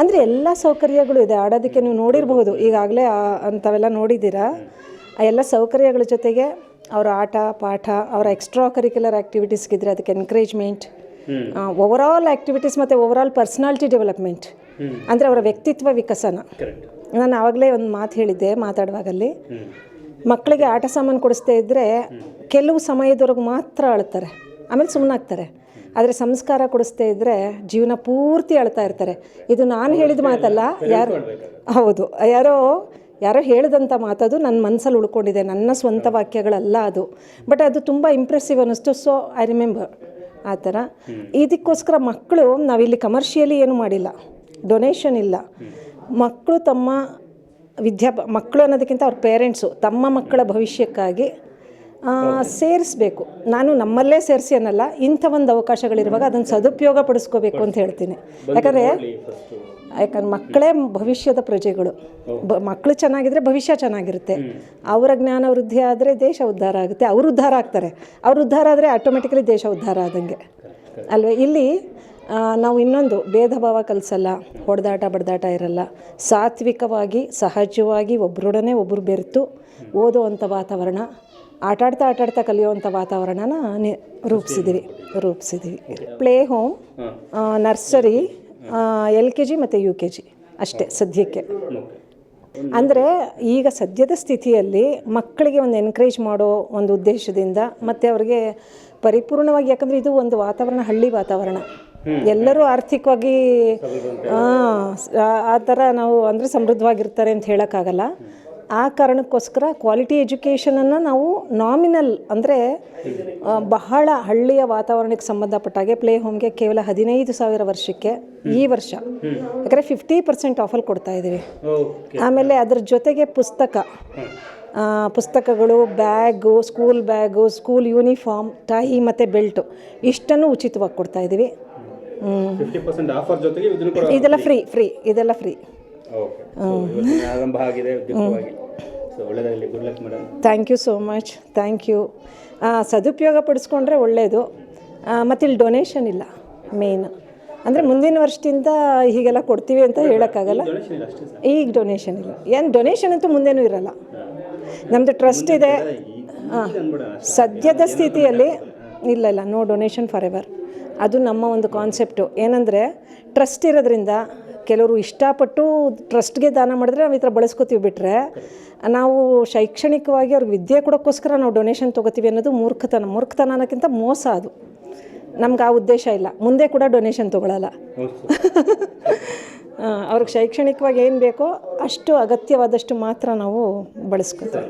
Speaker 1: ಅಂದರೆ ಎಲ್ಲ ಸೌಕರ್ಯಗಳು ಇದೆ. ಆಡೋದಕ್ಕೆ ನೀವು ನೋಡಿರಬಹುದು, ಈಗಾಗಲೇ ಅಂಥವೆಲ್ಲ ನೋಡಿದ್ದೀರಾ. ಆ ಎಲ್ಲ ಸೌಕರ್ಯಗಳ ಜೊತೆಗೆ ಅವರ ಆಟ ಪಾಠ, ಅವರ ಎಕ್ಸ್ಟ್ರಾ ಕರಿಕ್ಯುಲರ್ ಆ್ಯಕ್ಟಿವಿಟೀಸ್ಗಿದ್ರೆ ಅದಕ್ಕೆ ಎನ್ಕರೇಜ್ಮೆಂಟ್, ಓವರಾಲ್ ಆ್ಯಕ್ಟಿವಿಟೀಸ್ ಮತ್ತು ಓವರಾಲ್ ಪರ್ಸ್ನಾಲಿಟಿ ಡೆವಲಪ್ಮೆಂಟ್, ಅಂದರೆ ಅವರ ವ್ಯಕ್ತಿತ್ವ ವಿಕಸನ. ನಾನು ಆವಾಗಲೇ ಒಂದು ಮಾತು ಹೇಳಿದ್ದೆ ಮಾತಾಡುವಾಗಲ್ಲಿ, ಮಕ್ಕಳಿಗೆ ಆಟ ಸಾಮಾನು ಕೊಡಿಸ್ತಾ ಇದ್ದರೆ ಕೆಲವು ಸಮಯದವರೆಗೂ ಮಾತ್ರ ಅಳ್ತಾರೆ, ಆಮೇಲೆ ಸುಮ್ಮನಾಗ್ತಾರೆ. ಆದರೆ ಸಂಸ್ಕಾರ ಕೊಡಿಸ್ತಾ ಇದ್ದರೆ ಜೀವನ ಪೂರ್ತಿ ಅಳ್ತಾ ಇರ್ತಾರೆ. ಇದು ನಾನು ಹೇಳಿದ ಮಾತಲ್ಲ, ಹೌದು, ಯಾರೋ ಹೇಳಿದಂಥ ಮಾತದು ನನ್ನ ಮನಸ್ಸಲ್ಲಿ ಉಳ್ಕೊಂಡಿದೆ, ನನ್ನ ಸ್ವಂತ ವಾಕ್ಯಗಳಲ್ಲ ಅದು. ಬಟ್ ಅದು ತುಂಬ ಇಂಪ್ರೆಸಿವ್ ಅನ್ನಿಸ್ತು. ಸೊ ಐ ರಿಮೆಂಬರ್ ಆ ಥರ. ಇದಕ್ಕೋಸ್ಕರ ಮಕ್ಕಳು, ನಾವಿಲ್ಲಿ ಕಮರ್ಷಿಯಲಿ ಏನು ಮಾಡಿಲ್ಲ, ಡೊನೇಷನ್ ಇಲ್ಲ. ಮಕ್ಕಳು ತಮ್ಮ ಮಕ್ಕಳು ಅನ್ನೋದಕ್ಕಿಂತ ಅವ್ರ ಪೇರೆಂಟ್ಸು ತಮ್ಮ ಮಕ್ಕಳ ಭವಿಷ್ಯಕ್ಕಾಗಿ ಸೇರಿಸ್ಬೇಕು. ನಾನು ನಮ್ಮಲ್ಲೇ ಸೇರಿಸಿ ಅನ್ನಲ್ಲ, ಇಂಥ ಒಂದು ಅವಕಾಶಗಳಿರುವಾಗ ಅದನ್ನು ಸದುಪಯೋಗ ಪಡಿಸ್ಕೋಬೇಕು ಅಂತ ಹೇಳ್ತೀನಿ. ಯಾಕಂದರೆ ಮಕ್ಕಳೇ ಭವಿಷ್ಯದ ಪ್ರಜೆಗಳು. ಮಕ್ಕಳು ಚೆನ್ನಾಗಿದ್ದರೆ ಭವಿಷ್ಯ ಚೆನ್ನಾಗಿರುತ್ತೆ. ಅವರ ಜ್ಞಾನ ವೃದ್ಧಿ ಆದರೆ ದೇಶ ಉದ್ಧಾರ ಆಗುತ್ತೆ, ಅವರು ಉದ್ಧಾರ ಆಗ್ತಾರೆ. ಅವರು ಉದ್ಧಾರ ಆದರೆ ಆಟೋಮೆಟಿಕಲಿ ದೇಶ ಉದ್ಧಾರ ಆದಂಗೆ ಅಲ್ವೇ. ಇಲ್ಲಿ ನಾವು ಇನ್ನೊಂದು ಭೇದ ಭಾವ ಕಲಿಸಲ್ಲ, ಹೊಡೆದಾಟ ಬಡ್ದಾಟ ಇರಲ್ಲ. ಸಾತ್ವಿಕವಾಗಿ ಸಹಜವಾಗಿ ಒಬ್ಬರೊಡನೆ ಒಬ್ಬರು ಬೆರೆತು ಓದುವಂಥ ವಾತಾವರಣ, ಆಟಾಡ್ತಾ ಕಲಿಯುವಂಥ ವಾತಾವರಣನ ರೂಪಿಸಿದ್ದೀವಿ. ಪ್ಲೇ ಹೋಮ್, ನರ್ಸರಿ, LKG ಮತ್ತು UKG ಅಷ್ಟೇ ಸದ್ಯಕ್ಕೆ. ಅಂದರೆ ಈಗ ಸದ್ಯದ ಸ್ಥಿತಿಯಲ್ಲಿ ಮಕ್ಕಳಿಗೆ ಒಂದು ಎನ್ಕರೇಜ್ ಮಾಡೋ ಒಂದು ಉದ್ದೇಶದಿಂದ, ಮತ್ತು ಅವ್ರಿಗೆ ಪರಿಪೂರ್ಣವಾಗಿ, ಯಾಕಂದರೆ ಇದು ಒಂದು ವಾತಾವರಣ, ಹಳ್ಳಿ ವಾತಾವರಣ, ಎಲ್ಲರೂ ಆರ್ಥಿಕವಾಗಿ ಆ ಥರ ನಾವು ಅಂದರೆ ಸಮೃದ್ಧವಾಗಿರ್ತಾರೆ ಅಂತ ಹೇಳೋಕ್ಕಾಗಲ್ಲ. ಆ ಕಾರಣಕ್ಕೋಸ್ಕರ ಕ್ವಾಲಿಟಿ ಎಜುಕೇಷನನ್ನು ನಾವು ನಾಮಿನಲ್ ಅಂದರೆ ಬಹಳ ಹಳ್ಳಿಯ ವಾತಾವರಣಕ್ಕೆ ಸಂಬಂಧಪಟ್ಟಾಗೆ ಪ್ಲೇ ಹೋಮ್ಗೆ ಕೇವಲ 15,000 ವರ್ಷಕ್ಕೆ ಈ ವರ್ಷ, ಯಾಕಂದರೆ 50% ಆಫಲ್ಲಿ ಕೊಡ್ತಾ ಇದ್ದೀವಿ. ಆಮೇಲೆ ಅದ್ರ ಜೊತೆಗೆ ಪುಸ್ತಕಗಳು, bag, school bag, school uniform, tie ಮತ್ತು ಬೆಲ್ಟು ಇಷ್ಟನ್ನು ಉಚಿತವಾಗಿ ಕೊಡ್ತಾ ಇದ್ದೀವಿ.
Speaker 10: 50% ಆಫರ್ ಜೊತೆಗೆ
Speaker 1: ಇದೆಲ್ಲ ಫ್ರೀ ಇದೆಲ್ಲ ಫ್ರೀ.
Speaker 10: ಆರಂಭ ಆಗಿದೆ ಉದ್ಯೋಗವಾಗಿ. ಸೊ ಒಳ್ಳೆಯದಾಗಲಿ. Good luck madam.
Speaker 1: Thank you so much. Thank you. ಸದುಪಯೋಗ ಪಡಿಸ್ಕೊಂಡ್ರೆ ಒಳ್ಳೆಯದು. ಮತ್ತು ಇಲ್ಲಿ ಡೊನೇಷನ್ ಇಲ್ಲ ಮೇನ್. ಅಂದರೆ ಮುಂದಿನ ವರ್ಷದಿಂದ ಹೀಗೆಲ್ಲ ಕೊಡ್ತೀವಿ ಅಂತ ಹೇಳೋಕ್ಕಾಗಲ್ಲ. ಈಗ ಡೊನೇಷನ್ ಇಲ್ಲ. ಏನು ಡೊನೇಷನ್ ಅಂತೂ ಮುಂದೇನೂ ಇರಲ್ಲ. ನಮ್ಮದು ಟ್ರಸ್ಟ್ ಇದೆ. ಸದ್ಯದ ಸ್ಥಿತಿಯಲ್ಲಿ ಇಲ್ಲ, ನೋ ಡೊನೇಷನ್ ಫಾರ್ ಎವರ್. ಅದು ನಮ್ಮ ಒಂದು ಕಾನ್ಸೆಪ್ಟು. ಏನಂದರೆ ಟ್ರಸ್ಟ್ ಇರೋದ್ರಿಂದ ಕೆಲವರು ಇಷ್ಟಪಟ್ಟು ಟ್ರಸ್ಟ್ಗೆ ದಾನ ಮಾಡಿದ್ರೆ ನಾವು ಈ ಥರ ಬಳಸ್ಕೊತೀವಿ. ಬಿಟ್ಟರೆ ನಾವು ಶೈಕ್ಷಣಿಕವಾಗಿ ಅವ್ರಿಗೆ ವಿದ್ಯೆ ಕೊಡೋಕ್ಕೋಸ್ಕರ ನಾವು ಡೊನೇಷನ್ ತೊಗೋತೀವಿ ಅನ್ನೋದು ಮೂರ್ಖತನ ಅನ್ನೋಕ್ಕಿಂತ ಮೋಸ. ಅದು ನಮ್ಗೆ ಆ ಉದ್ದೇಶ ಇಲ್ಲ. ಮುಂದೆ ಕೂಡ ಡೊನೇಷನ್ ತೊಗೊಳ್ಳಲ್ಲ. ಅವ್ರಿಗೆ ಶೈಕ್ಷಣಿಕವಾಗಿ ಏನು ಬೇಕೋ ಅಷ್ಟು ಅಗತ್ಯವಾದಷ್ಟು ಮಾತ್ರ ನಾವು ಬಳಸ್ಕೊತೀವಿ.